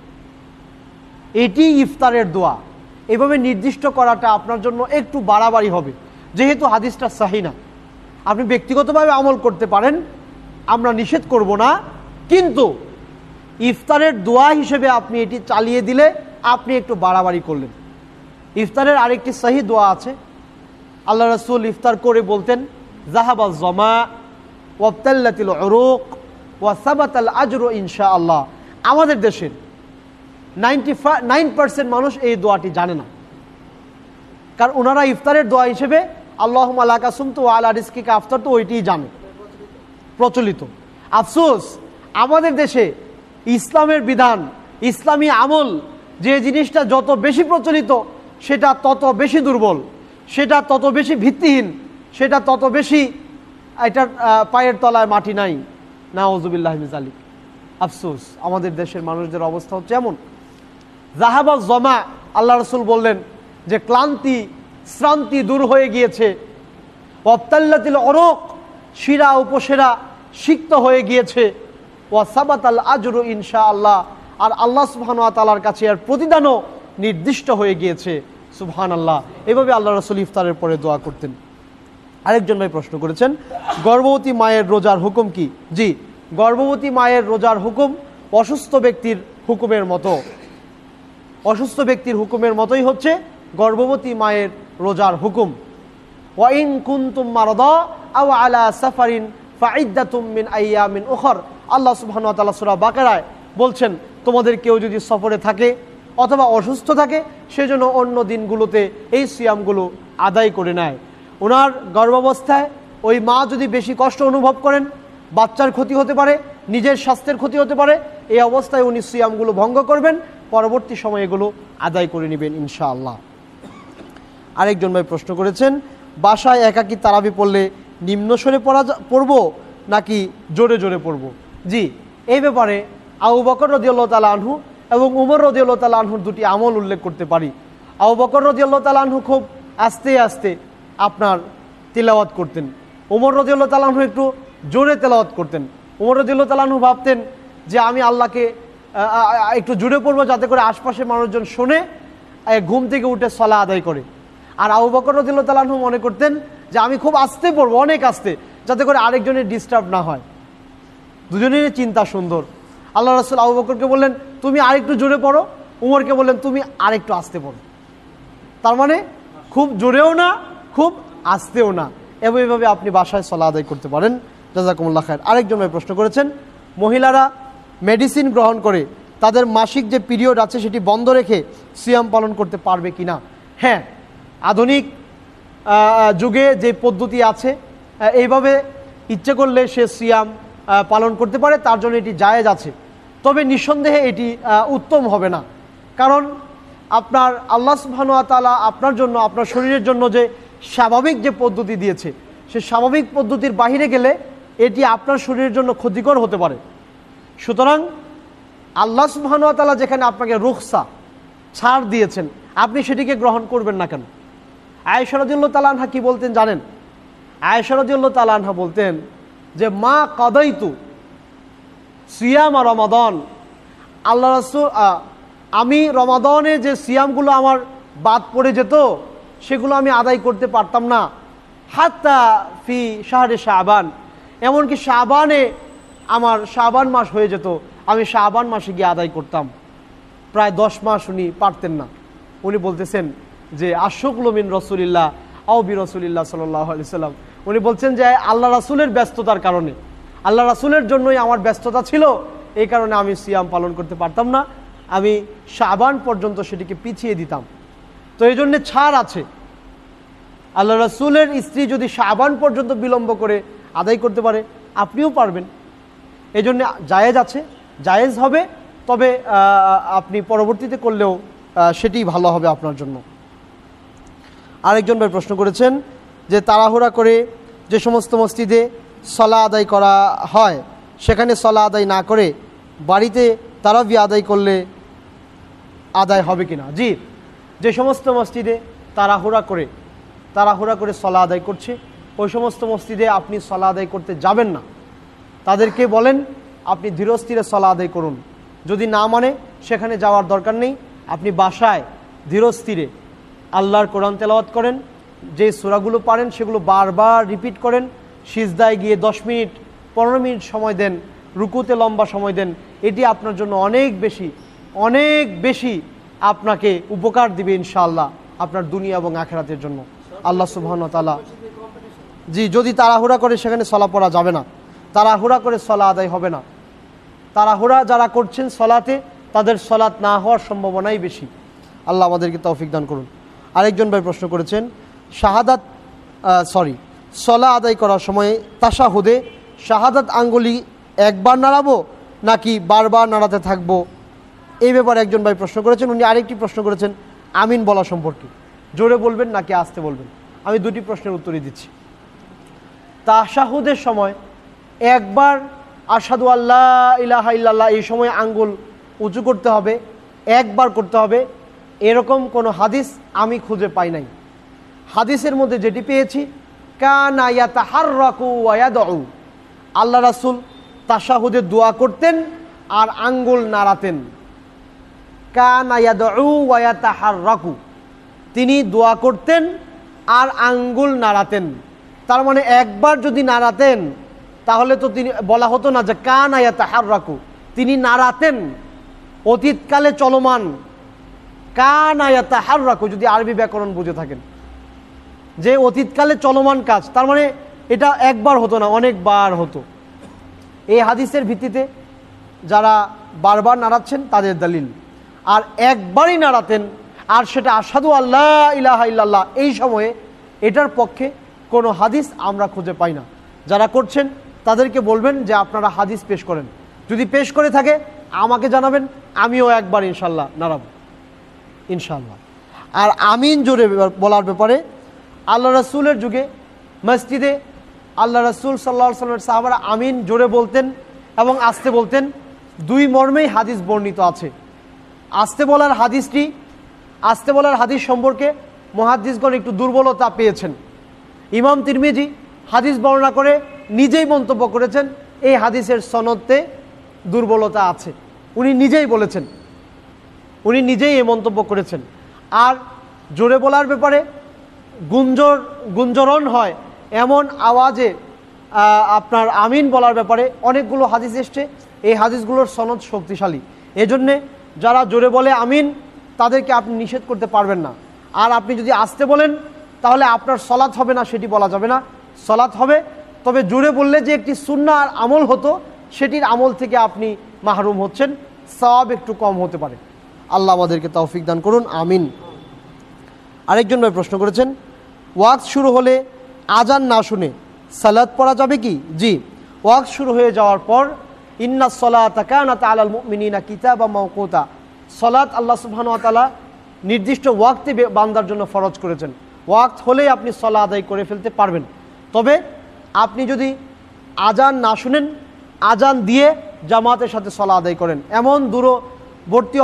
এটি ইফতারের দোয়া, এভাবে নির্দিষ্ট করাটা আপনার জন্য একটু বাড়াবাড়ি হবে, যেহেতু হাদিসটা সহিহ না। আপনি ব্যক্তিগতভাবে আমল করতে পারেন, আমরা নিষেধ করব না, কিন্তু ইফতারের দোয়া হিসেবে আপনি এটি চালিয়ে দিলে আপনি একটু বাড়াবাড়ি করলেন। ইফতারের আরেকটি সহিহ দোয়া আছে। আল্লাহ রাসূল ইফতার করে বলতেন, জাহাবাজ জমা ওয়াবতাল্লাতিল উরুক ওয়া সাবাতাল আজরু ইনশাআল্লাহ। আমাদের দেশের 99% মানুষ এই দোয়াটি জানে না, কারণ ওনারা ইফতারের দোয়া হিসেবে আল্লাহুম্মা লাকা সুমতু ওয়া আলা রিজকিকা আফতারতু ওইটিই জানে, প্রচলিত। আফসোস, আমাদের দেশে ইসলামের বিধান, ইসলামী আমল, যে জিনিসটা যত বেশি প্রচলিত সেটা তত বেশি দুর্বল, সেটা তত বেশি ভিত্তিহীন, সেটা তত বেশি এটার পায়ের তলায় মাটি নাই। নাউযুবিল্লাহি মিন যালিক। আফসোস, আমাদের দেশের মানুষদের অবস্থা হচ্ছে এমন। জাহাবা জমা, আল্লাহ রাসূল বললেন যে ক্লান্তি শ্রান্তি দূর হয়ে গিয়েছে। ওয়াবতাল্লাতিল উরুক, শিরা উপশিরা সিক্ত হয়ে গিয়েছে। ওয়া সাবাতাল আজরু ইনশাআল্লাহ, আর আল্লাহ সুবহানাহু ওয়া তাআলার কাছে এর প্রতিদানও নির্দিষ্ট হয়ে গিয়েছে। সুবহানাল্লাহ। এভাবে আল্লাহ রাসূল ইফতারের পরে দোয়া করতেন। আরেকজন ভাই প্রশ্ন করেছেন, গর্ভবতী মায়ের রোজার হুকুম কি? জি, গর্ভবতী মায়ের রোজার হুকুম অসুস্থ ব্যক্তির হুকুমের মতো। অসুস্থ ব্যক্তির হুকুমের মতোই হচ্ছে গর্ভবতী মায়ের রোজার হুকুম। ওয়া ইন কুনতুম মারদা আও আলা সাফারিন ফাইদ্দাতুম মিন আইয়ামিন উখর। আল্লাহ সুবহানাহু ওয়া তাআলা সূরা বাকারায় বলছেন, তোমাদের কেউ যদি সফরে থাকে অথবা অসুস্থ থাকে, সেজন্য অন্য দিনগুলোতে এই সিয়ামগুলো আদায় করে নেয়। ওনার গর্ভাবস্থায় ওই মা যদি বেশি কষ্ট অনুভব করেন, বাচ্চার ক্ষতি হতে পারে, নিজের স্বাস্থ্যের ক্ষতি হতে পারে, এই অবস্থায় উনি সিয়ামগুলো ভঙ্গ করবেন, পরবর্তী সময়ে এগুলো আদায় করে নেবেন ইনশাআল্লাহ। আরেকজন ভাই প্রশ্ন করেছেন, বাসায় একাকী তারাবি পড়লে নিম্নস্বরে পড়ব নাকি জোরে জোরে পড়ব? জি, এই ব্যাপারে আবু বকর রাদিয়াল্লাহু তাআলা আনহু এবং উমর রাদিয়াল্লাহু তাআলা আনহুর দুটি আমল উল্লেখ করতে পারি। আবু বকর রাদিয়াল্লাহু তাআলা আনহু খুব আস্তে আস্তে আপনার তিলাওয়াত করতেন, উমর রাদিয়াল্লাহু তাআলা আনহু একটু জোরে তেলাওয়াত করতেন। উমর রাদিয়াল্লাহু তাআলা আনহু ভাবতেন যে আমি আল্লাহকে একটু জোরে পড়বো যাতে করে আশপাশের মানুষজন শোনে, ঘুম থেকে উঠে সালাত আদায় করে। আর আবু বকর রাদিয়াল্লাহু তাআলা আনহু মনে করতেন যে আমি খুব আস্তে পড়বো, অনেক আস্তে, যাতে করে আরেকজনের ডিস্টার্ব না হয়। দুজনেরই চিন্তা সুন্দর। আল্লাহ রাসূল আবু বকরকে বললেন তুমি আরেকটু জোরে পড়ো, উমরকে বললেন তুমি আরেকটু আস্তে পড়ো। তার মানে খুব জোরেও না, খুব আস্তেও না। এভাবে আপনি বাসায় সালাত আদায় করতে পারেন। জাযাকুমুল্লাহ খায়র। আরেকজন ভাই প্রশ্ন করেছেন, মহিলারা মেডিসিন গ্রহণ করে তাদের মাসিক যে পিরিয়ড আছে সেটি বন্ধ রেখে সিয়াম পালন করতে পারবে কিনা? হ্যাঁ, আধুনিক যুগে যে পদ্ধতি আছে, এইভাবে ইচ্ছে করলে সে সিয়াম পালন করতে পারে, তার জন্য এটি জায়েজ আছে। তবে নিঃসন্দেহে এটি উত্তম হবে না, কারণ আপনার আল্লাহ সুবহানাহু ওয়া তাআলা আপনার জন্য, আপনার শরীরের জন্য যে স্বাভাবিক যে পদ্ধতি দিয়েছে, সে স্বাভাবিক পদ্ধতির বাহিরে গেলে এটি আপনার শরীরের জন্য ক্ষতিকর হতে পারে। সুতরাং আল্লাহ সুবহানাহু ওয়া তাআলা যেখানে আপনাকে রুখসা, ছাড় দিয়েছেন, আপনি সেটিকে গ্রহণ করবেন না কেন? আয়েশা রাদিয়াল্লাহু তাআলা আনহা কি বলতেন জানেন? আয়েশা রাদিয়াল্লাহু তাআলা আনহা বলতেন যে মা কাদাইতু সিয়াম রমাদান, আল্লাহ রাসূল, আমি রমাদানে যে সিয়ামগুলো আমার বাদ পড়ে যেত সেগুলো আমি আদায় করতে পারতাম না, হাত্তা ফি শাহরে শাবান, এমনকি শাবানে আমার শাবান মাস হয়ে যেত, আমি শাবান মাসে গিয়ে আদায় করতাম। প্রায় 10 মাস উনি পারতেন না। উনি বলতেছেন যে আশুকলু মিন রাসূলিল্লাহ আও বি রাসূলিল্লাহ সাল্লাল্লাহু আলাইহি সাল্লাম, উনি বলছেন যে আল্লাহ রাসূলের ব্যস্ততার কারণে, আল্লাহ রাসূলের জন্যই আমার ব্যস্ততা ছিল, এই কারণে আমি সিয়াম পালন করতে পারতাম না, আমি শাবান পর্যন্ত সেটিকে পিছিয়ে দিতাম। তো এই জন্যে ছাড় আছে। আল্লাহ রাসূলের স্ত্রী যদি শাবান পর্যন্ত বিলম্ব করে আদায় করতে পারে, আপনিও পারবেন। এই জন্যে জায়েজ আছে, জায়েজ হবে, তবে আপনি পরবর্তীতে করলেও সেটি ভালো হবে আপনার জন্য। আরেকজন ভাই প্রশ্ন করেছেন যে তাড়াহুড়া করে যে সমস্ত মসজিদে সালাত আদায় করা হয় সেখানে সালাত আদায় না করে বাড়িতে তারাবি আদায় করলে আদায় হবে কিনা? জি, যে সমস্ত মসজিদে তাড়াহুড়া করে সালাত আদায় করছে, ওই সমস্ত মসজিদে আপনি সালাত আদায় করতে যাবেন না। তাদেরকে বলেন আপনি ধীরস্থিরে সালাত আদায় করুন। যদি না মানে সেখানে যাওয়ার দরকার নেই, আপনি বাসায় ধীরস্থিরে আল্লাহর কোরআন তেলাওয়াত করেন, যে সূরাগুলো পারেন সেগুলো বারবার রিপিট করেন, সিজদায় গিয়ে 10 মিনিট 15 মিনিট সময় দেন, রুকুতে লম্বা সময় দেন। এটি আপনার জন্য অনেক বেশি আপনাকে উপকার দিবে ইনশাআল্লাহ, আপনার দুনিয়া এবং আখিরাতের জন্য। আল্লাহ সুবহানাহু ওয়া তাআলা জি, যদি তাড়াহুড়া করে সেখানে সালাত পড়া যাবে না, তাড়াহুড়া করে সালাত আদায় হবে না। তাড়াহুড়া যারা করছেন সালাতে, তাদের সালাত না হওয়ার সম্ভাবনাই বেশি। আল্লাহ আমাদেরকে তৌফিক দান করুন। আরেকজন ভাই প্রশ্ন করেছেন, সালাত আদায় করার সময় তাশাহুদে শাহাদাত আঙ্গুলি একবার নাড়াবো নাকি বারবার নাড়াতে থাকবো, এই ব্যাপারে একজন ভাই প্রশ্ন করেছেন। উনি আরেকটি প্রশ্ন করেছেন আমিন বলা সম্পর্কে, জোরে বলবেন নাকি আস্তে বলবেন। আমি দুটি প্রশ্নের উত্তরই দিচ্ছি। তাশাহুদের সময় একবার আশহাদু আল্লা ইলাহা ইল্লাল্লাহ এই সময় আঙ্গুল উঁচু করতে হবে, একবার করতে হবে, এরকম কোনো হাদিস আমি খুঁজে পাই নাই। হাদিসের মধ্যে যেটি পেয়েছি, কানা ইয়াতাহাররাকু ওয়া ইয়াদউ, আল্লাহ রাসূল তাশাহুদে দোয়া করতেন আর আঙ্গুল নাড়াতেন। কানা ইয়াদউ ওয়া ইয়াতাহাররাকু, তিনি দোয়া করতেন আর আঙ্গুল নাড়াতেন। তার মানে একবার যদি নাড়াতেন তাহলে তো তিনি বলা হতো না যে কানা ইয়াতাহাররাকু, তিনি নাড়াতেন, অতীতকালে চলমান। কানা ইয়াতাহাররাকু যদি আরবি ব্যাকরণ বুঝে থাকেন, যে অতীতকালে চলমান কাজ, তার মানে এটা একবার হতো না, অনেকবার হতো। এই হাদিসের ভিত্তিতে যারা বারবার নাড়াচ্ছেন তাদের দলিল। আর একবারই নাড়াতেন আর সেটা আশহাদু আল্লা ইলাহা ইল্লাল্লাহ এই সময়ে, এটার পক্ষে কোনো হাদিস আমরা খুঁজে পাই না। যারা করছেন তাদেরকে বলবেন যে আপনারা হাদিস পেশ করেন, যদি পেশ করে থাকে আমাকে জানাবেন, আমিও একবার ইনশাল্লাহ নাড়াবো ইনশাল্লাহ। আর আমিন জোরে বলার ব্যাপারে আল্লাহ রাসূলের যুগে মসজিদে আল্লাহ রাসূল সাল্লাল্লাহু আলাইহি ওয়াসাল্লামের সাহাবারা আমিন জোরে বলতেন এবং আস্তে বলতেন, দুই মর্মেই হাদিস বর্ণিত আছে। আস্তে বলার হাদিস সম্পর্কে মুহাদ্দিসগণ একটু দুর্বলতা পেয়েছেন। ইমাম তিরমিজি হাদিস বর্ণনা করে নিজেই মন্তব্য করেছেন এই হাদিসের সনদে দুর্বলতা আছে, উনি নিজেই বলেছেন, উনি নিজেই এই মন্তব্য করেছেন। আর জোরে বলার ব্যাপারে গুঞ্জরণ হয় এমন আওয়াজে আপনার আমিন বলার ব্যাপারে অনেকগুলো হাদিস এসছে, এই হাদিসগুলোর সনদ শক্তিশালী। এজন্যে যারা জোরে বলে আমিন তাদেরকে আপনি নিষেধ করতে পারবেন না। আর আপনি যদি আস্তে বলেন তাহলে আপনার সলাত হবে না, সেটি বলা যাবে না, সলাত হবে। তবে জোরে বললে যে একটি সুন্নাহ আর আমল হতো, সেটির আমল থেকে আপনি মাহরুম হচ্ছেন, সওয়াব একটু কম হতে পারে। আল্লাহ আমাদেরকে তৌফিক দান করুন, আমিন। আরেকজন ভাই প্রশ্ন করেছেন, ওয়াক্ত শুরু হলে আজান না শুনে সালাত পড়া যাবে কি? জি, ওয়াক্ত শুরু হয়ে যাওয়ার পর ইন্নাস সালাতা কানাত আলাল মুমিনিনা কিতাবাম মাওকুতা, সালাত আল্লাহ সুবহানাহু ওয়া তাআলা নির্দিষ্ট ওয়াক্তে বান্দার জন্য ফরজ করেছেন। ওয়াক্ত হলেই আপনি সালাত আদায় করে ফেলতে পারবেন। তবে আপনি যদি আজান না শুনেন, আজান দিয়ে জামাতের সাথে সালাত আদায় করেন, এমন দূরবর্তী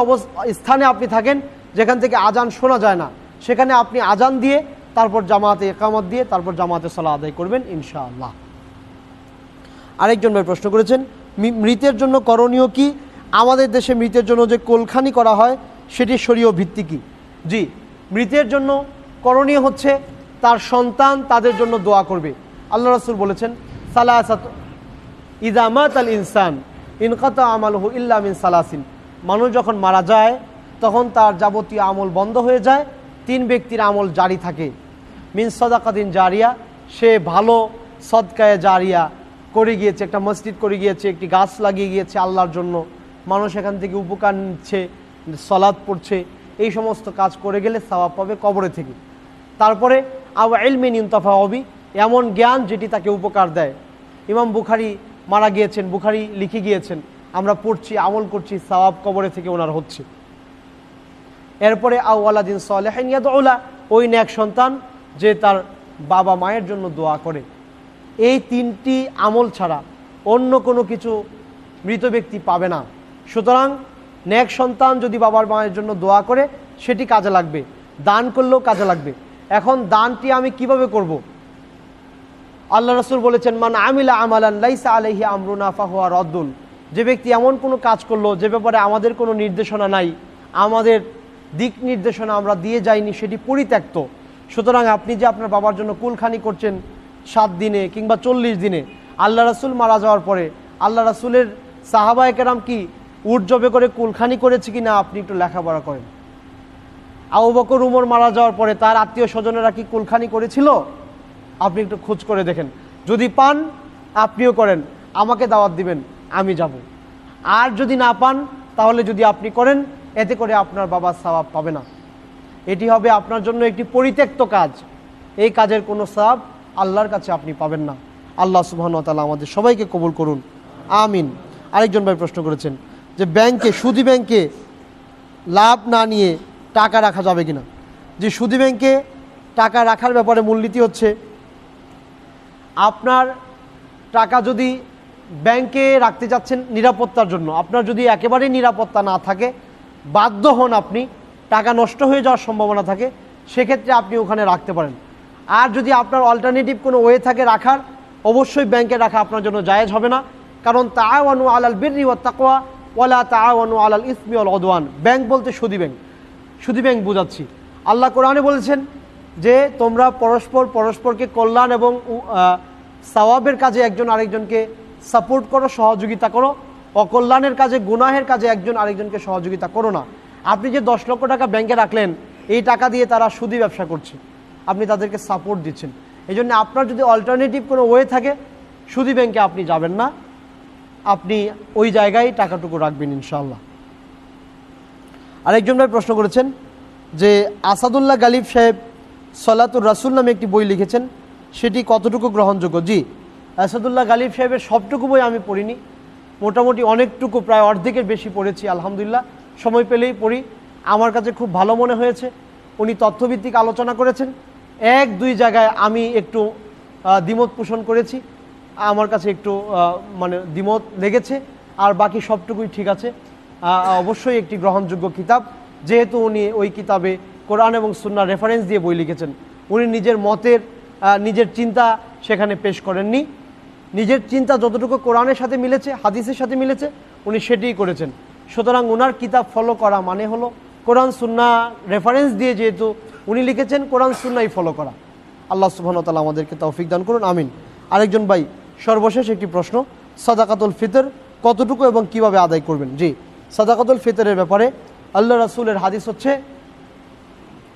স্থানে আপনি থাকেন যেখান থেকে আজান শোনা যায় না, সেখানে আপনি আজান দিয়ে তারপর জামাতে ইকামত দিয়ে তারপর জামাতে সালাত আদায় করবেন ইনশাআল্লাহ। আরেকজন ভাই প্রশ্ন করেছেন, মৃতের জন্য করণীয় কি? আমাদের দেশে মৃতের জন্য যে কোলখানি করা হয় সেটি শরীয় ভিত্তি কি? জি, মৃতের জন্য করণীয় হচ্ছে তার সন্তান তাদের জন্য দোয়া করবে। আল্লাহ রাসূল বলেছেন, সালাসাতু ইযা মাতাল ইনসান ইনকাতা আমালুহু ইল্লা মিন সালাসিন, মানুষ যখন মারা যায় তখন তার যাবতীয় আমল বন্ধ হয়ে যায়, 3 ব্যক্তির আমল জারি থাকে। মিন সাদাকাতিন জারিয়া, সে ভালো সদকায়ে জারিয়া করে গিয়েছে, একটা মসজিদ করে গিয়েছে, একটি গাছ লাগিয়ে গিয়েছে আল্লাহর জন্য, মানুষ এখান থেকে উপকার নিচ্ছে, সালাত পড়ছে, এই সমস্ত কাজ করে গেলে সওয়াব পাবে কবরে থেকে। তারপরে আও ইলমিন ইনতাফা বি, এমন জ্ঞান যেটি তাকে উপকার দেয়। ইমাম বুখারী মারা গিয়েছেন, বুখারী লিখে গিয়েছেন, আমরা পড়ছি, আমল করছি, সওয়াব কবরে থেকে ওনার হচ্ছে। এরপরে আও ওয়ালাদিন সালিহিন ইয়াদউলা, ওই নেক সন্তান যে তার বাবা মায়ের জন্য দোয়া করে। এই 3টি আমল ছাড়া অন্য কোনো কিছু মৃত ব্যক্তি পাবে না। সুতরাং নেক সন্তান যদি বাবার মায়ের জন্য দোয়া করে সেটি কাজে লাগবে, দান করলেও কাজে লাগবে। এখন দানটি আমি কিভাবে করব? আল্লাহ রাসূল বলেছেন, মান আমিলা আমালান লাইসা আলাইহি আমরুনা ফাহুয়া রাদ্দুন, যে ব্যক্তি এমন কোনো কাজ করলো যে ব্যাপারে আমাদের কোনো নির্দেশনা নাই, আমাদের দিক নির্দেশনা আমরা দিয়ে যাইনি, সেটি পরিত্যক্ত। সুতরাং আপনি যে আপনার বাবার জন্য কুলখানি করছেন 7 দিনে কিংবা 40 দিনে, আল্লাহ রাসূল মারা যাওয়ার পরে আল্লাহ রাসূলের সাহাবায়ে কেরাম কি উট জবে করে কুলখানি করেছে কিনা আপনি একটু লেখাপড়া করেন। আবু বকর উমর মারা যাওয়ার পরে তার আত্মীয় স্বজনেরা কি কুলখানি করেছিল? আপনি একটু খোঁজ করে দেখেন, যদি পান আপনিও করেন, আমাকে দাওয়াত দিবেন, আমি যাব। আর যদি না পান তাহলে যদি আপনি করেন, এতে করে আপনার বাবা সওয়াব পাবে না, এটি হবে আপনার জন্য একটি পরিত্যক্ত কাজ। এই কাজের কোনো সওয়াব আল্লাহর কাছে আপনি পাবেন না। আল্লাহ সুবহানাহু ওয়া তাআলা আমাদের সবাইকে কবুল করুন, আমিন। আরেকজন ভাই প্রশ্ন করেছেন যে ব্যাংকে, সুদী ব্যাংকে লাভ না নিয়ে টাকা রাখা যাবে কিনা। যে সুদী ব্যাংকে টাকা রাখার ব্যাপারে মূলনীতি হচ্ছে, আপনার টাকা যদি ব্যাংকে রাখতে যাচ্ছেন নিরাপত্তার জন্য, আপনার যদি একেবারেই নিরাপত্তা না থাকে, বাধ্য হন আপনি, টাকা নষ্ট হয়ে যাওয়ার সম্ভাবনা থাকে, সেক্ষেত্রে আপনি ওখানে রাখতে পারেন। আর যদি আপনার অল্টারনেটিভ কোনো ওয়ে থাকে রাখার, অবশ্যই ব্যাংকে রাখা আপনার জন্য জায়েজ হবে না। কারণ তাআওয়ানু আলাল বিররি ওয়াত তাকওয়া ওয়ালা তাআওয়ানু আলাল ইসমি ওয়াল উদওয়ান। ব্যাংক বলতে সুদী ব্যাংক, সুদী ব্যাংক বোঝাচ্ছি। আল্লাহ কোরআনে বলেছেন যে তোমরা পরস্পরকে কল্যাণ এবং সওয়াবের কাজে একজন আরেকজনকে সাপোর্ট করো, সহযোগিতা করো, অকল্যাণের কাজে, গুনাহের কাজে একজন আরেকজনকে সহযোগিতা করো না। আপনি যে 10 লক্ষ টাকা ব্যাংকে রাখলেন, এই টাকা দিয়ে তারা সুদী ব্যবসা করছে, আপনি তাদেরকে সাপোর্ট দিচ্ছেন। এই জন্য আপনার যদি অল্টারনেটিভ কোনো ওয়ে থাকে, সুদী ব্যাংকে আপনি যাবেন না, আপনি ওই জায়গায় টাকাটুকু রাখবেন ইনশাআল্লাহ। আরেকজন ভাই প্রশ্ন করেছেন যে আসাদুল্লাহ গালিব সাহেব সলাতুর রাসূল নামে একটি বই লিখেছেন, সেটি কতটুকু গ্রহণযোগ্য? জি, আসাদুল্লাহ গালিব সাহেবের সবটুকু বই আমি পড়িনি, মোটামুটি অনেকটুকু, প্রায় অর্ধেকের বেশি পড়েছি আলহামদুলিল্লাহ। সময় পেলেই পড়ি, আমার কাছে খুব ভালো মনে হয়েছে। উনি তথ্যভিত্তিক আলোচনা করেছেন, 1-2 জায়গায় আমি একটু দ্বিমত পোষণ করেছি, আমার কাছে একটু মানে দ্বিমত লেগেছে, আর বাকি সবটুকুই ঠিক আছে। অবশ্যই একটি গ্রহণযোগ্য কিতাব, যেহেতু উনি ওই কিতাবে কোরআন এবং সুন্নাহ রেফারেন্স দিয়ে বই লিখেছেন। উনি নিজের মতের, নিজের চিন্তা সেখানে পেশ করেননি, নিজের চিন্তা যতটুকু কোরআনের সাথে মিলেছে, হাদিসের সাথে মিলেছে, উনি সেটিই করেছেন। সুতরাং ওনার কিতাব ফলো করা মানে হলো কোরআন সুন্নাহ রেফারেন্স দিয়ে যেহেতু উনি লিখেছেন, কোরআন সুন্নাহই ফলো করা। আল্লাহ সুবহানাহু ওয়া তাআলা আমাদেরকে তৌফিক দান করুন, আমিন। আরেকজন ভাই সর্বশেষ একটি প্রশ্ন, সাদাকাতুল ফিতর কতটুকু এবং কিভাবে আদায় করবেন? জি, সাদাকাতুল ফিতরের ব্যাপারে আল্লাহ রাসূলের হাদিস হচ্ছে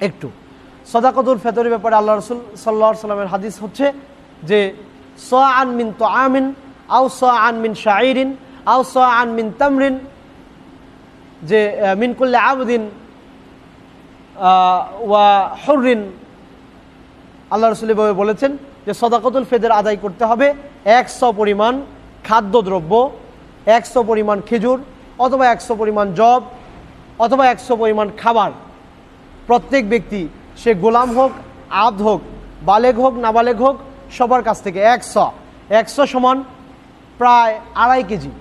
একটু, সাদাকাতুল ফিতরের ব্যাপারে আল্লাহ রাসূল সাল্লাল্লাহু আলাইহি ওয়াসাল্লামের হাদিস হচ্ছে যে সাআন মিন তুআমিন আও সাআন মিন শাঈরিন আও সাআন মিন তামরিন, যে মিন কুল্লি আবদিন ওয়া হুররিন। আল্লাহ রাসূল বলেছেন যে সাদাকাতুল ফিতর আদায় করতে হবে 100 পরিমাণ খাদ্যদ্রব্য, 100 পরিমাণ খেজুর, অথবা 100 পরিমাণ জব, অথবা 100 পরিমাণ খাবার। প্রত্যেক ব্যক্তি, সে গোলাম হোক, আব্দ হোক, বালেগ হোক, নাবালেগ হোক, সবার কাছ থেকে 100 সমান প্রায় 2.5 কেজি,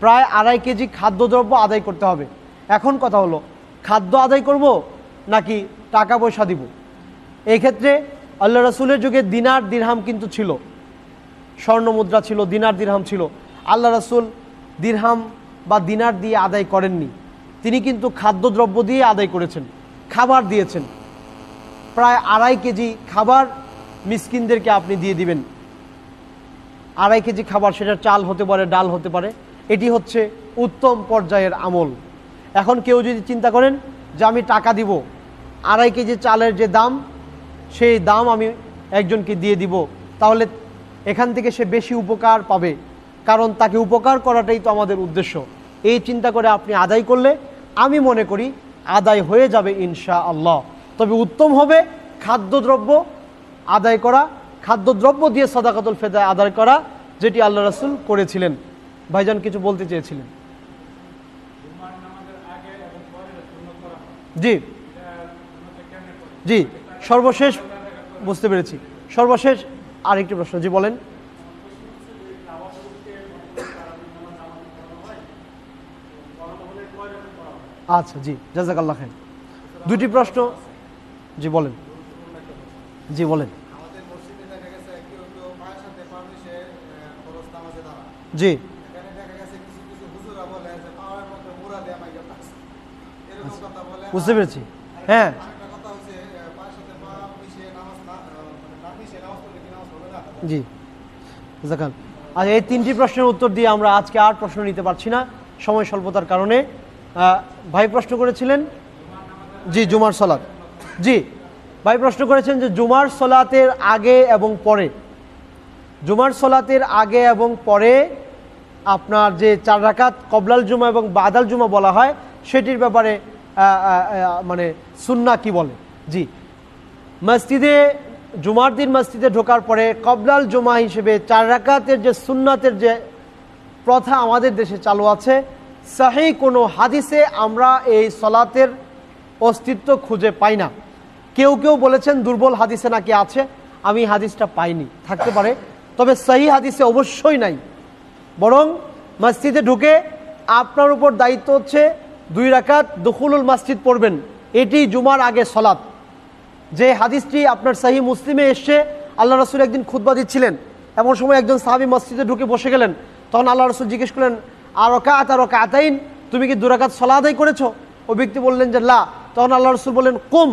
প্রায় 2.5 কেজি খাদ্যদ্রব্য আদায় করতে হবে। এখন কথা হলো, খাদ্য আদায় করব নাকি টাকা পয়সা দিব? এই ক্ষেত্রে আল্লাহ রাসূলের যুগে দিনার দিরহাম কিন্তু ছিল, স্বর্ণ মুদ্রা ছিল, দিনার দিরহাম ছিল। আল্লাহ রাসূল দিরহাম বা দিনার দিয়ে আদায় করেননি, তিনি কিন্তু খাদ্যদ্রব্য দিয়ে আদায় করেছেন, খাবার দিয়েছেন। প্রায় 2.5 কেজি খাবার মিসকিনদেরকে আপনি দিয়ে দিবেন। 2.5 কেজি খাবার, সেটা চাল হতে পারে, ডাল হতে পারে, এটি হচ্ছে উত্তম পর্যায়ের আমল। এখন কেউ যদি চিন্তা করেন যে আমি টাকা দিব, 2.5 কেজি চালের যে দাম, সেই দাম আমি একজনকে দিয়ে দিব, তাহলে এখান থেকে সে বেশি উপকার পাবে, কারণ তাকে উপকার করাটাই তো আমাদের উদ্দেশ্য। এই চিন্তা করে আপনি আদায় করলে আমি মনে করি আদায় হয়ে যাবে ইনশাআল্লাহ। তবে উত্তম হবে খাদ্যদ্রব্য আদায় করা, খাদ্যদ্রব্য দিয়ে সাদাকাতুল ফিতর আদায় করা, যেটি আল্লাহ রাসূল করেছিলেন। ভাইজান কিছু বলতে চেয়েছিলেন? জি জি, সর্বশেষ বুঝতে পেরেছি। সর্বশেষ আরেকটি প্রশ্ন, জি বলেন। আচ্ছা, জি, জাযাকাল্লাহ খাইর। 2টি প্রশ্ন, জি বলেন। জি বলেন। জি বুঝতে পেরেছি। হ্যাঁ, জি জাকাল। আচ্ছা, এই তিনটি প্রশ্নের উত্তর দিয়ে আমরা আজকে আর প্রশ্ন নিতে পারছি না সময় স্বল্পতার কারণে। ভাই প্রশ্ন করেছিলেন, জি জুমার সালাত, জি ভাই প্রশ্ন করেছেন যে জুমার সালাতের আগে এবং পরে, জুমার সালাতের আগে এবং পরে আপনার যে 4 রাকাত কবলাল জুমা এবং বাদাল জুমা বলা হয় সেটির ব্যাপারে মানে সুন্নাহ কি বলে। জি, মসজিদে জুমার দিন মসজিদে ঢোকার পরে কবলাল জুমা হিসেবে 4 রাকাতের যে সুন্নাতের যে প্রথা আমাদের দেশে চালু আছে, সহিহ কোনো হাদিসে আমরা এই সালাতের অস্তিত্ব খুঁজে পাই না। কেউ কেউ বলেছেন দুর্বল হাদিসে নাকি আছে, আমি হাদিসটা পাইনি, থাকতে পারে, তবে সহিহ হাদিসে অবশ্যই নাই। বরং মসজিদে ঢুকে আপনার উপর দায়িত্ব হচ্ছে 2 রাকাত দুখুলুল মসজিদ পড়বেন, এটি জুমার আগে সালাত। যে হাদিসটি আপনার সহিহ মুসলিমে এসছে, আল্লাহ রসুল একদিন খুতবা দিচ্ছিলেন, এমন সময় একজন সাহাবী মসজিদে ঢুকে বসে গেলেন। তখন আল্লাহ রসুল জিজ্ঞেস করলেন, আর রাকাতাইন, তুমি কি 2 রাকাত সালাত আদায় করেছো? ওই ব্যক্তি বললেন যে লা। তখন আল্লাহ রসুল বললেন, কুম,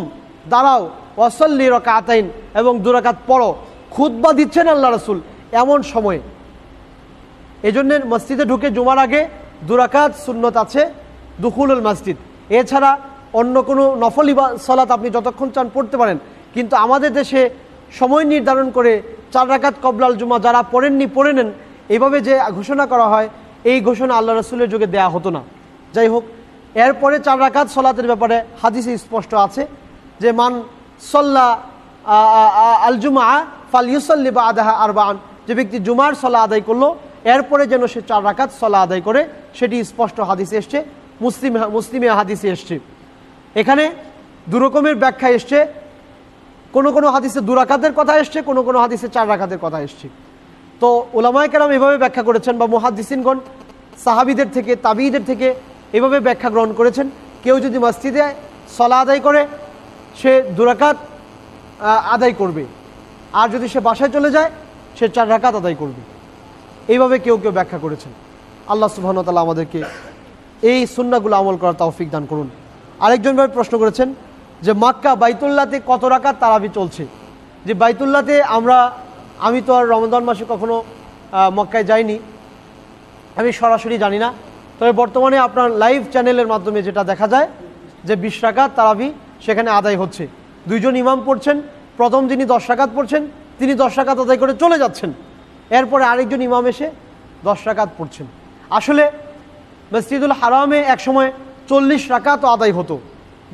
দাঁড়াও, ওয়াসাল্লি রাকাতাইন, এবং 2 রাকাত পড়ো। খুতবা দিচ্ছেন আল্লাহ রসুল এমন সময়ে। এই জন্য মসজিদে ঢুকে জুমার আগে 2 রাকাত সুন্নত আছে দুখুলুল মসজিদ। এছাড়া অন্য কোনো নফল সালাত আপনি যতক্ষণ চান পড়তে পারেন, কিন্তু আমাদের দেশে সময় নির্ধারণ করে 4 রাকাত কবলাল জুমা যারা পড়েননি পড়ে নেন, এইভাবে যে ঘোষণা করা হয়, এই ঘোষণা আল্লাহ রসুলের যুগে দেয়া হতো না। যাই হোক, এরপরে 4 রাকাত সালাতের ব্যাপারে হাদিসে স্পষ্ট আছে যে মান সল্লা আল জুমা ফাল ইউসাল্লি বাদাহা আরবাআন, যে ব্যক্তি জুমার সালাত আদায় করলো এরপরে যেন সে 4 রাকাত সালাত আদায় করে, সেটি স্পষ্ট হাদিসে এসছে, মুসলিমে হাদিসে এসছে। এখানে 2 রকমের ব্যাখ্যা এসছে, কোনো কোনো হাদিসে 2 রাকাতের কথা এসছে, কোনো কোনো হাদিসে 4 রাকাতের কথা এসছে। তো উলামায়ে কেরাম এভাবে ব্যাখ্যা করেছেন, বা মুহাদ্দিসিনগণ সাহাবীদের থেকে তাবিঈদের থেকে এভাবে ব্যাখ্যা গ্রহণ করেছেন। কেউ যদি মসজিদে সালাত আদায় করে সে 2 রাকাত আদায় করবে, আর যদি সে বাসায় চলে যায় সে 4 রাকাত আদায় করবে। এইভাবে কেউ কেউ ব্যাখ্যা করেছেন। আল্লাহ সুবহানাহু ওয়া তাআলা আমাদেরকে এই সুন্নাহগুলো আমল করার তৌফিক দান করুন। আরেকজন ভাই প্রশ্ন করেছেন যে মক্কা বাইতুল্লাহতে কত রাকাত তারাবি চলছে। যে বাইতুল্লাহতে আমি তো আর রমজান মাসে কখনো মক্কায় যাইনি, আমি সরাসরি জানি না, তবে বর্তমানে আপনার লাইভ চ্যানেলের মাধ্যমে যেটা দেখা যায় যে 20 রাকাত তারাবি সেখানে আদায় হচ্ছে। 2 জন ইমাম পড়ছেন, প্রথম যিনি 10 রাকাত পড়ছেন তিনি 10 রাকাত আদায় করে চলে যাচ্ছেন, এরপরে আরেকজন ইমাম এসে 10 রাকাত পড়ছেন। আসলে মসজিদুল হারামে একসময় 40 রাকাতও আদায় হতো,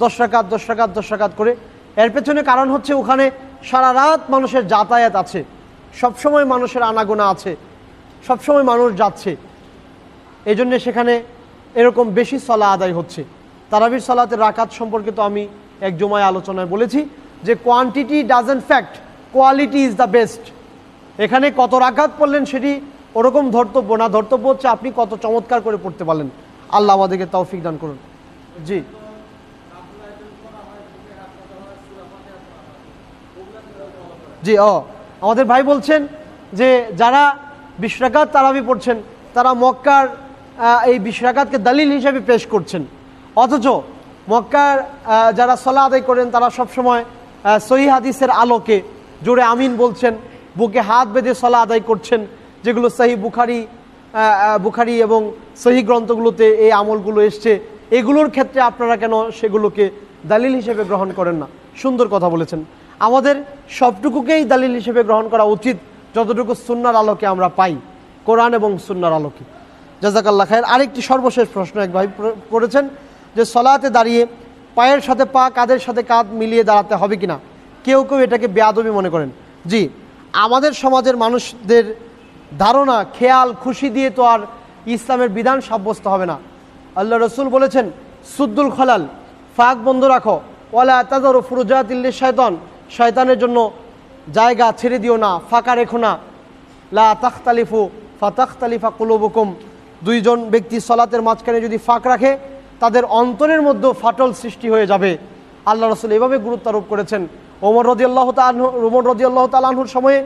10 রাকাত 10 রাকাত 10 রাকাত করে। এর পেছনে কারণ হচ্ছে ওখানে সারা রাত মানুষের যাতায়াত আছে, সবসময় মানুষের আনাগোনা আছে, সবসময় মানুষ যাচ্ছে, এই জন্যে সেখানে এরকম বেশি সালাত আদায় হচ্ছে। তারাবির সালাতের রাকাত সম্পর্কে তো আমি এক জুমায় আলোচনায় বলেছি যে quantity doesn't fact, quality is the best. এখানে কত রাকাত পড়লেন সেটি ওরকম ধর্তব্য না, ধর্তব্য হচ্ছে আপনি কত চমৎকার করে পড়তে পারলেন। আল্লাহ আমাদেরকে তৌফিক দান করুন। জি জি আমাদের ভাই বলছেন যে যারা 20 রাকাত তারাবি পড়ছেন তারা মক্কার এই 20 রাকাতকে দলিল হিসেবে পেশ করছেন, অথচ মক্কার যারা সালাত আদায় করেন তারা সবসময় সহিহ হাদিসের আলোকে জোরে আমিন বলছেন, বুকে হাত বেঁধে সালাত আদায় করছেন, যেগুলো সহিহ বুখারী এবং সহিহ গ্রন্থগুলোতে এই আমলগুলো এসছে। এগুলোর ক্ষেত্রে আপনারা কেন সেগুলোকে দলিল হিসেবে গ্রহণ করেন না? সুন্দর কথা বলেছেন। আমাদের সবটুকুকেই দলিল হিসেবে গ্রহণ করা উচিত যতটুকু সুন্নাহর আলোকে আমরা পাই, কোরআন এবং সুন্নাহর আলোকে। জাযাকাল্লাহ খায়ের। আরেকটি সর্বশেষ প্রশ্ন এক ভাই করেছেন যে সালাতে দাঁড়িয়ে পায়ের সাথে পা, কাঁধের সাথে কাঁধ মিলিয়ে দাঁড়াতে হবে কিনা, কেউ কেউ এটাকে বেয়াদবি মনে করেন। জি, আমাদের সমাজের মানুষদের ধারণা খেয়াল খুশি দিয়ে তো আর ইসলামের বিধান সাব্যস্ত হবে না। আল্লাহ রসুল বলেছেন সুদ্দুল খলাল, ফাঁক বন্ধ রাখো, ওয়ালা তাযারু ফুরুজাতিল লিশাইতান, শয়তানের জন্য জায়গা ছেড়ে দিও না, ফাঁকা রেখো না। লা তাখতালিফু ফাতাখতালিফা কুলুবুকুম, 2 জন ব্যক্তি সালাতের মাঝখানে যদি ফাঁক রাখে তাদের অন্তরের মধ্যে ফাটল সৃষ্টি হয়ে যাবে। আল্লাহ রসুল এভাবে গুরুত্ব আরোপ করেছেন। ওমর রাদিয়াল্লাহু তাআলা আনহুর সময়ে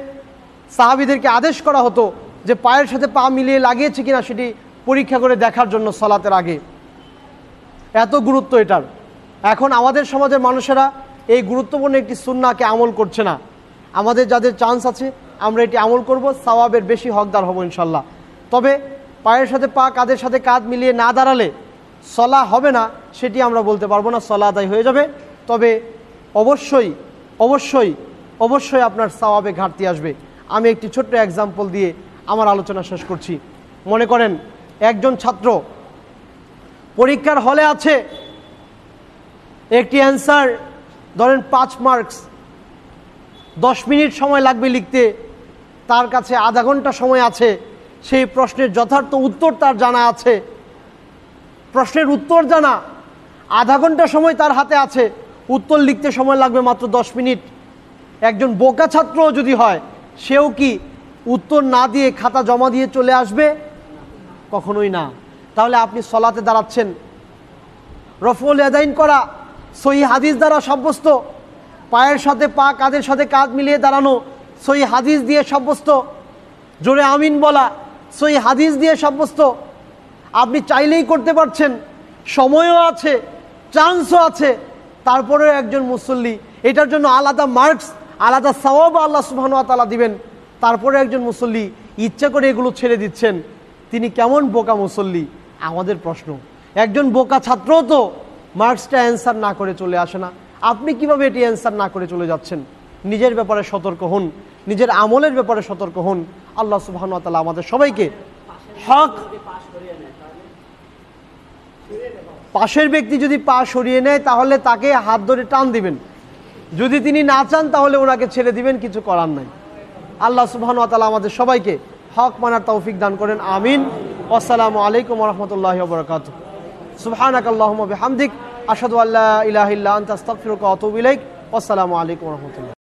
সাহাবীদেরকে আদেশ করা হতো যে পায়ের সাথে পা মিলিয়ে লাগিয়েছে কিনা সেটি পরীক্ষা করে দেখার জন্য সালাতের আগে। এত গুরুত্ব এটার। এখন আমাদের সমাজের মানুষেরা এই গুরুত্বপূর্ণ একটি সুন্নাহকে আমল করছে না। আমাদের যাদের চান্স আছে আমরা এটি আমল করব, সওয়াবের বেশি হকদার হব ইনশাল্লাহ। তবে পায়ের সাথে পা, কাঁধের সাথে কাঁধ মিলিয়ে না দাঁড়ালে সলা হবে না সেটি আমরা বলতে পারবো না, সলা আদায় হয়ে যাবে। তবে অবশ্যই অবশ্যই অবশ্যই আপনার সওয়াবে ঘাটতি আসবে। আমি একটি ছোট্ট এক্সাম্পল দিয়ে আমার আলোচনা শেষ করছি। মনে করেন একজন ছাত্র পরীক্ষার হলে আছে, একটি অ্যান্সার ধরেন 5 মার্কস, 10 মিনিট সময় লাগবে লিখতে, তার কাছে আধা ঘন্টা সময় আছে, সেই প্রশ্নের যথার্থ উত্তর তার জানা আছে, প্রশ্নের উত্তর জানা, আধা ঘন্টা সময় তার হাতে আছে, উত্তর লিখতে সময় লাগবে মাত্র 10 মিনিট। একজন বোকা ছাত্র যদি হয় সেও কি উত্তর না দিয়ে খাতা জমা দিয়ে চলে আসবে? কখনোই না। তাহলে আপনি সলাতে দাঁড়াচ্ছেন, রফউল ইয়াদাইন করা সহিহ হাদিস দ্বারা সাব্যস্ত, পায়ের সাথে পা, কাঁধের সাথে কাঁধ মিলিয়ে দাঁড়ানো সহিহ হাদিস দিয়ে সাব্যস্ত, জোরে আমিন বলা সহিহ হাদিস দিয়ে সাব্যস্ত। আপনি চাইলেই করতে পারছেন, সময়ও আছে, চান্সও আছে, তারপরেও একজন মুসল্লি, এটার জন্য আলাদা মার্কস, আলাদা সওয়াব আল্লাহ সুবহানাহু ওয়া তাআলা দিবেন, তারপরে একজন মুসল্লি ইচ্ছা করে এগুলো ছেড়ে দিচ্ছেন, তিনি কেমন বোকা মুসল্লি? আমাদের প্রশ্ন, একজন বোকা ছাত্রও তো মার্কসটা অ্যান্সার না করে চলে আসে না, আপনি কিভাবে এটি অ্যান্সার না করে চলে যাচ্ছেন? নিজের ব্যাপারে সতর্ক হন, নিজের আমলের ব্যাপারে সতর্ক হন। আল্লাহ সুবহানাহু ওয়া তাআলা আমাদের সবাইকে হক, পাশের ব্যক্তি যদি পা সরিয়ে নেয় তাহলে তাকে হাত ধরে টান দিবেন, যদি তিনি না চান তাহলে ওনাকে ছেড়ে দিবেন, কিছু করার নাই। আল্লাহ সুবহানাহু ওয়া তাআলা আমাদের সবাইকে হক মানার তৌফিক দান করেন, আমিন। আসসালামু আলাইকুম ওয়া রাহমাতুল্লাহি ওয়া বারাকাতুহু। সুবহানাকাল্লাহুম্মা বিহামদিক, আশহাদু আল্লা ইলাহা ইল্লা আনতা আস্তাগফিরুকা ওয়া আতুবু ইলাইক। আসসালামু আলাইকুম ওয়া রাহমাতুল্লাহ।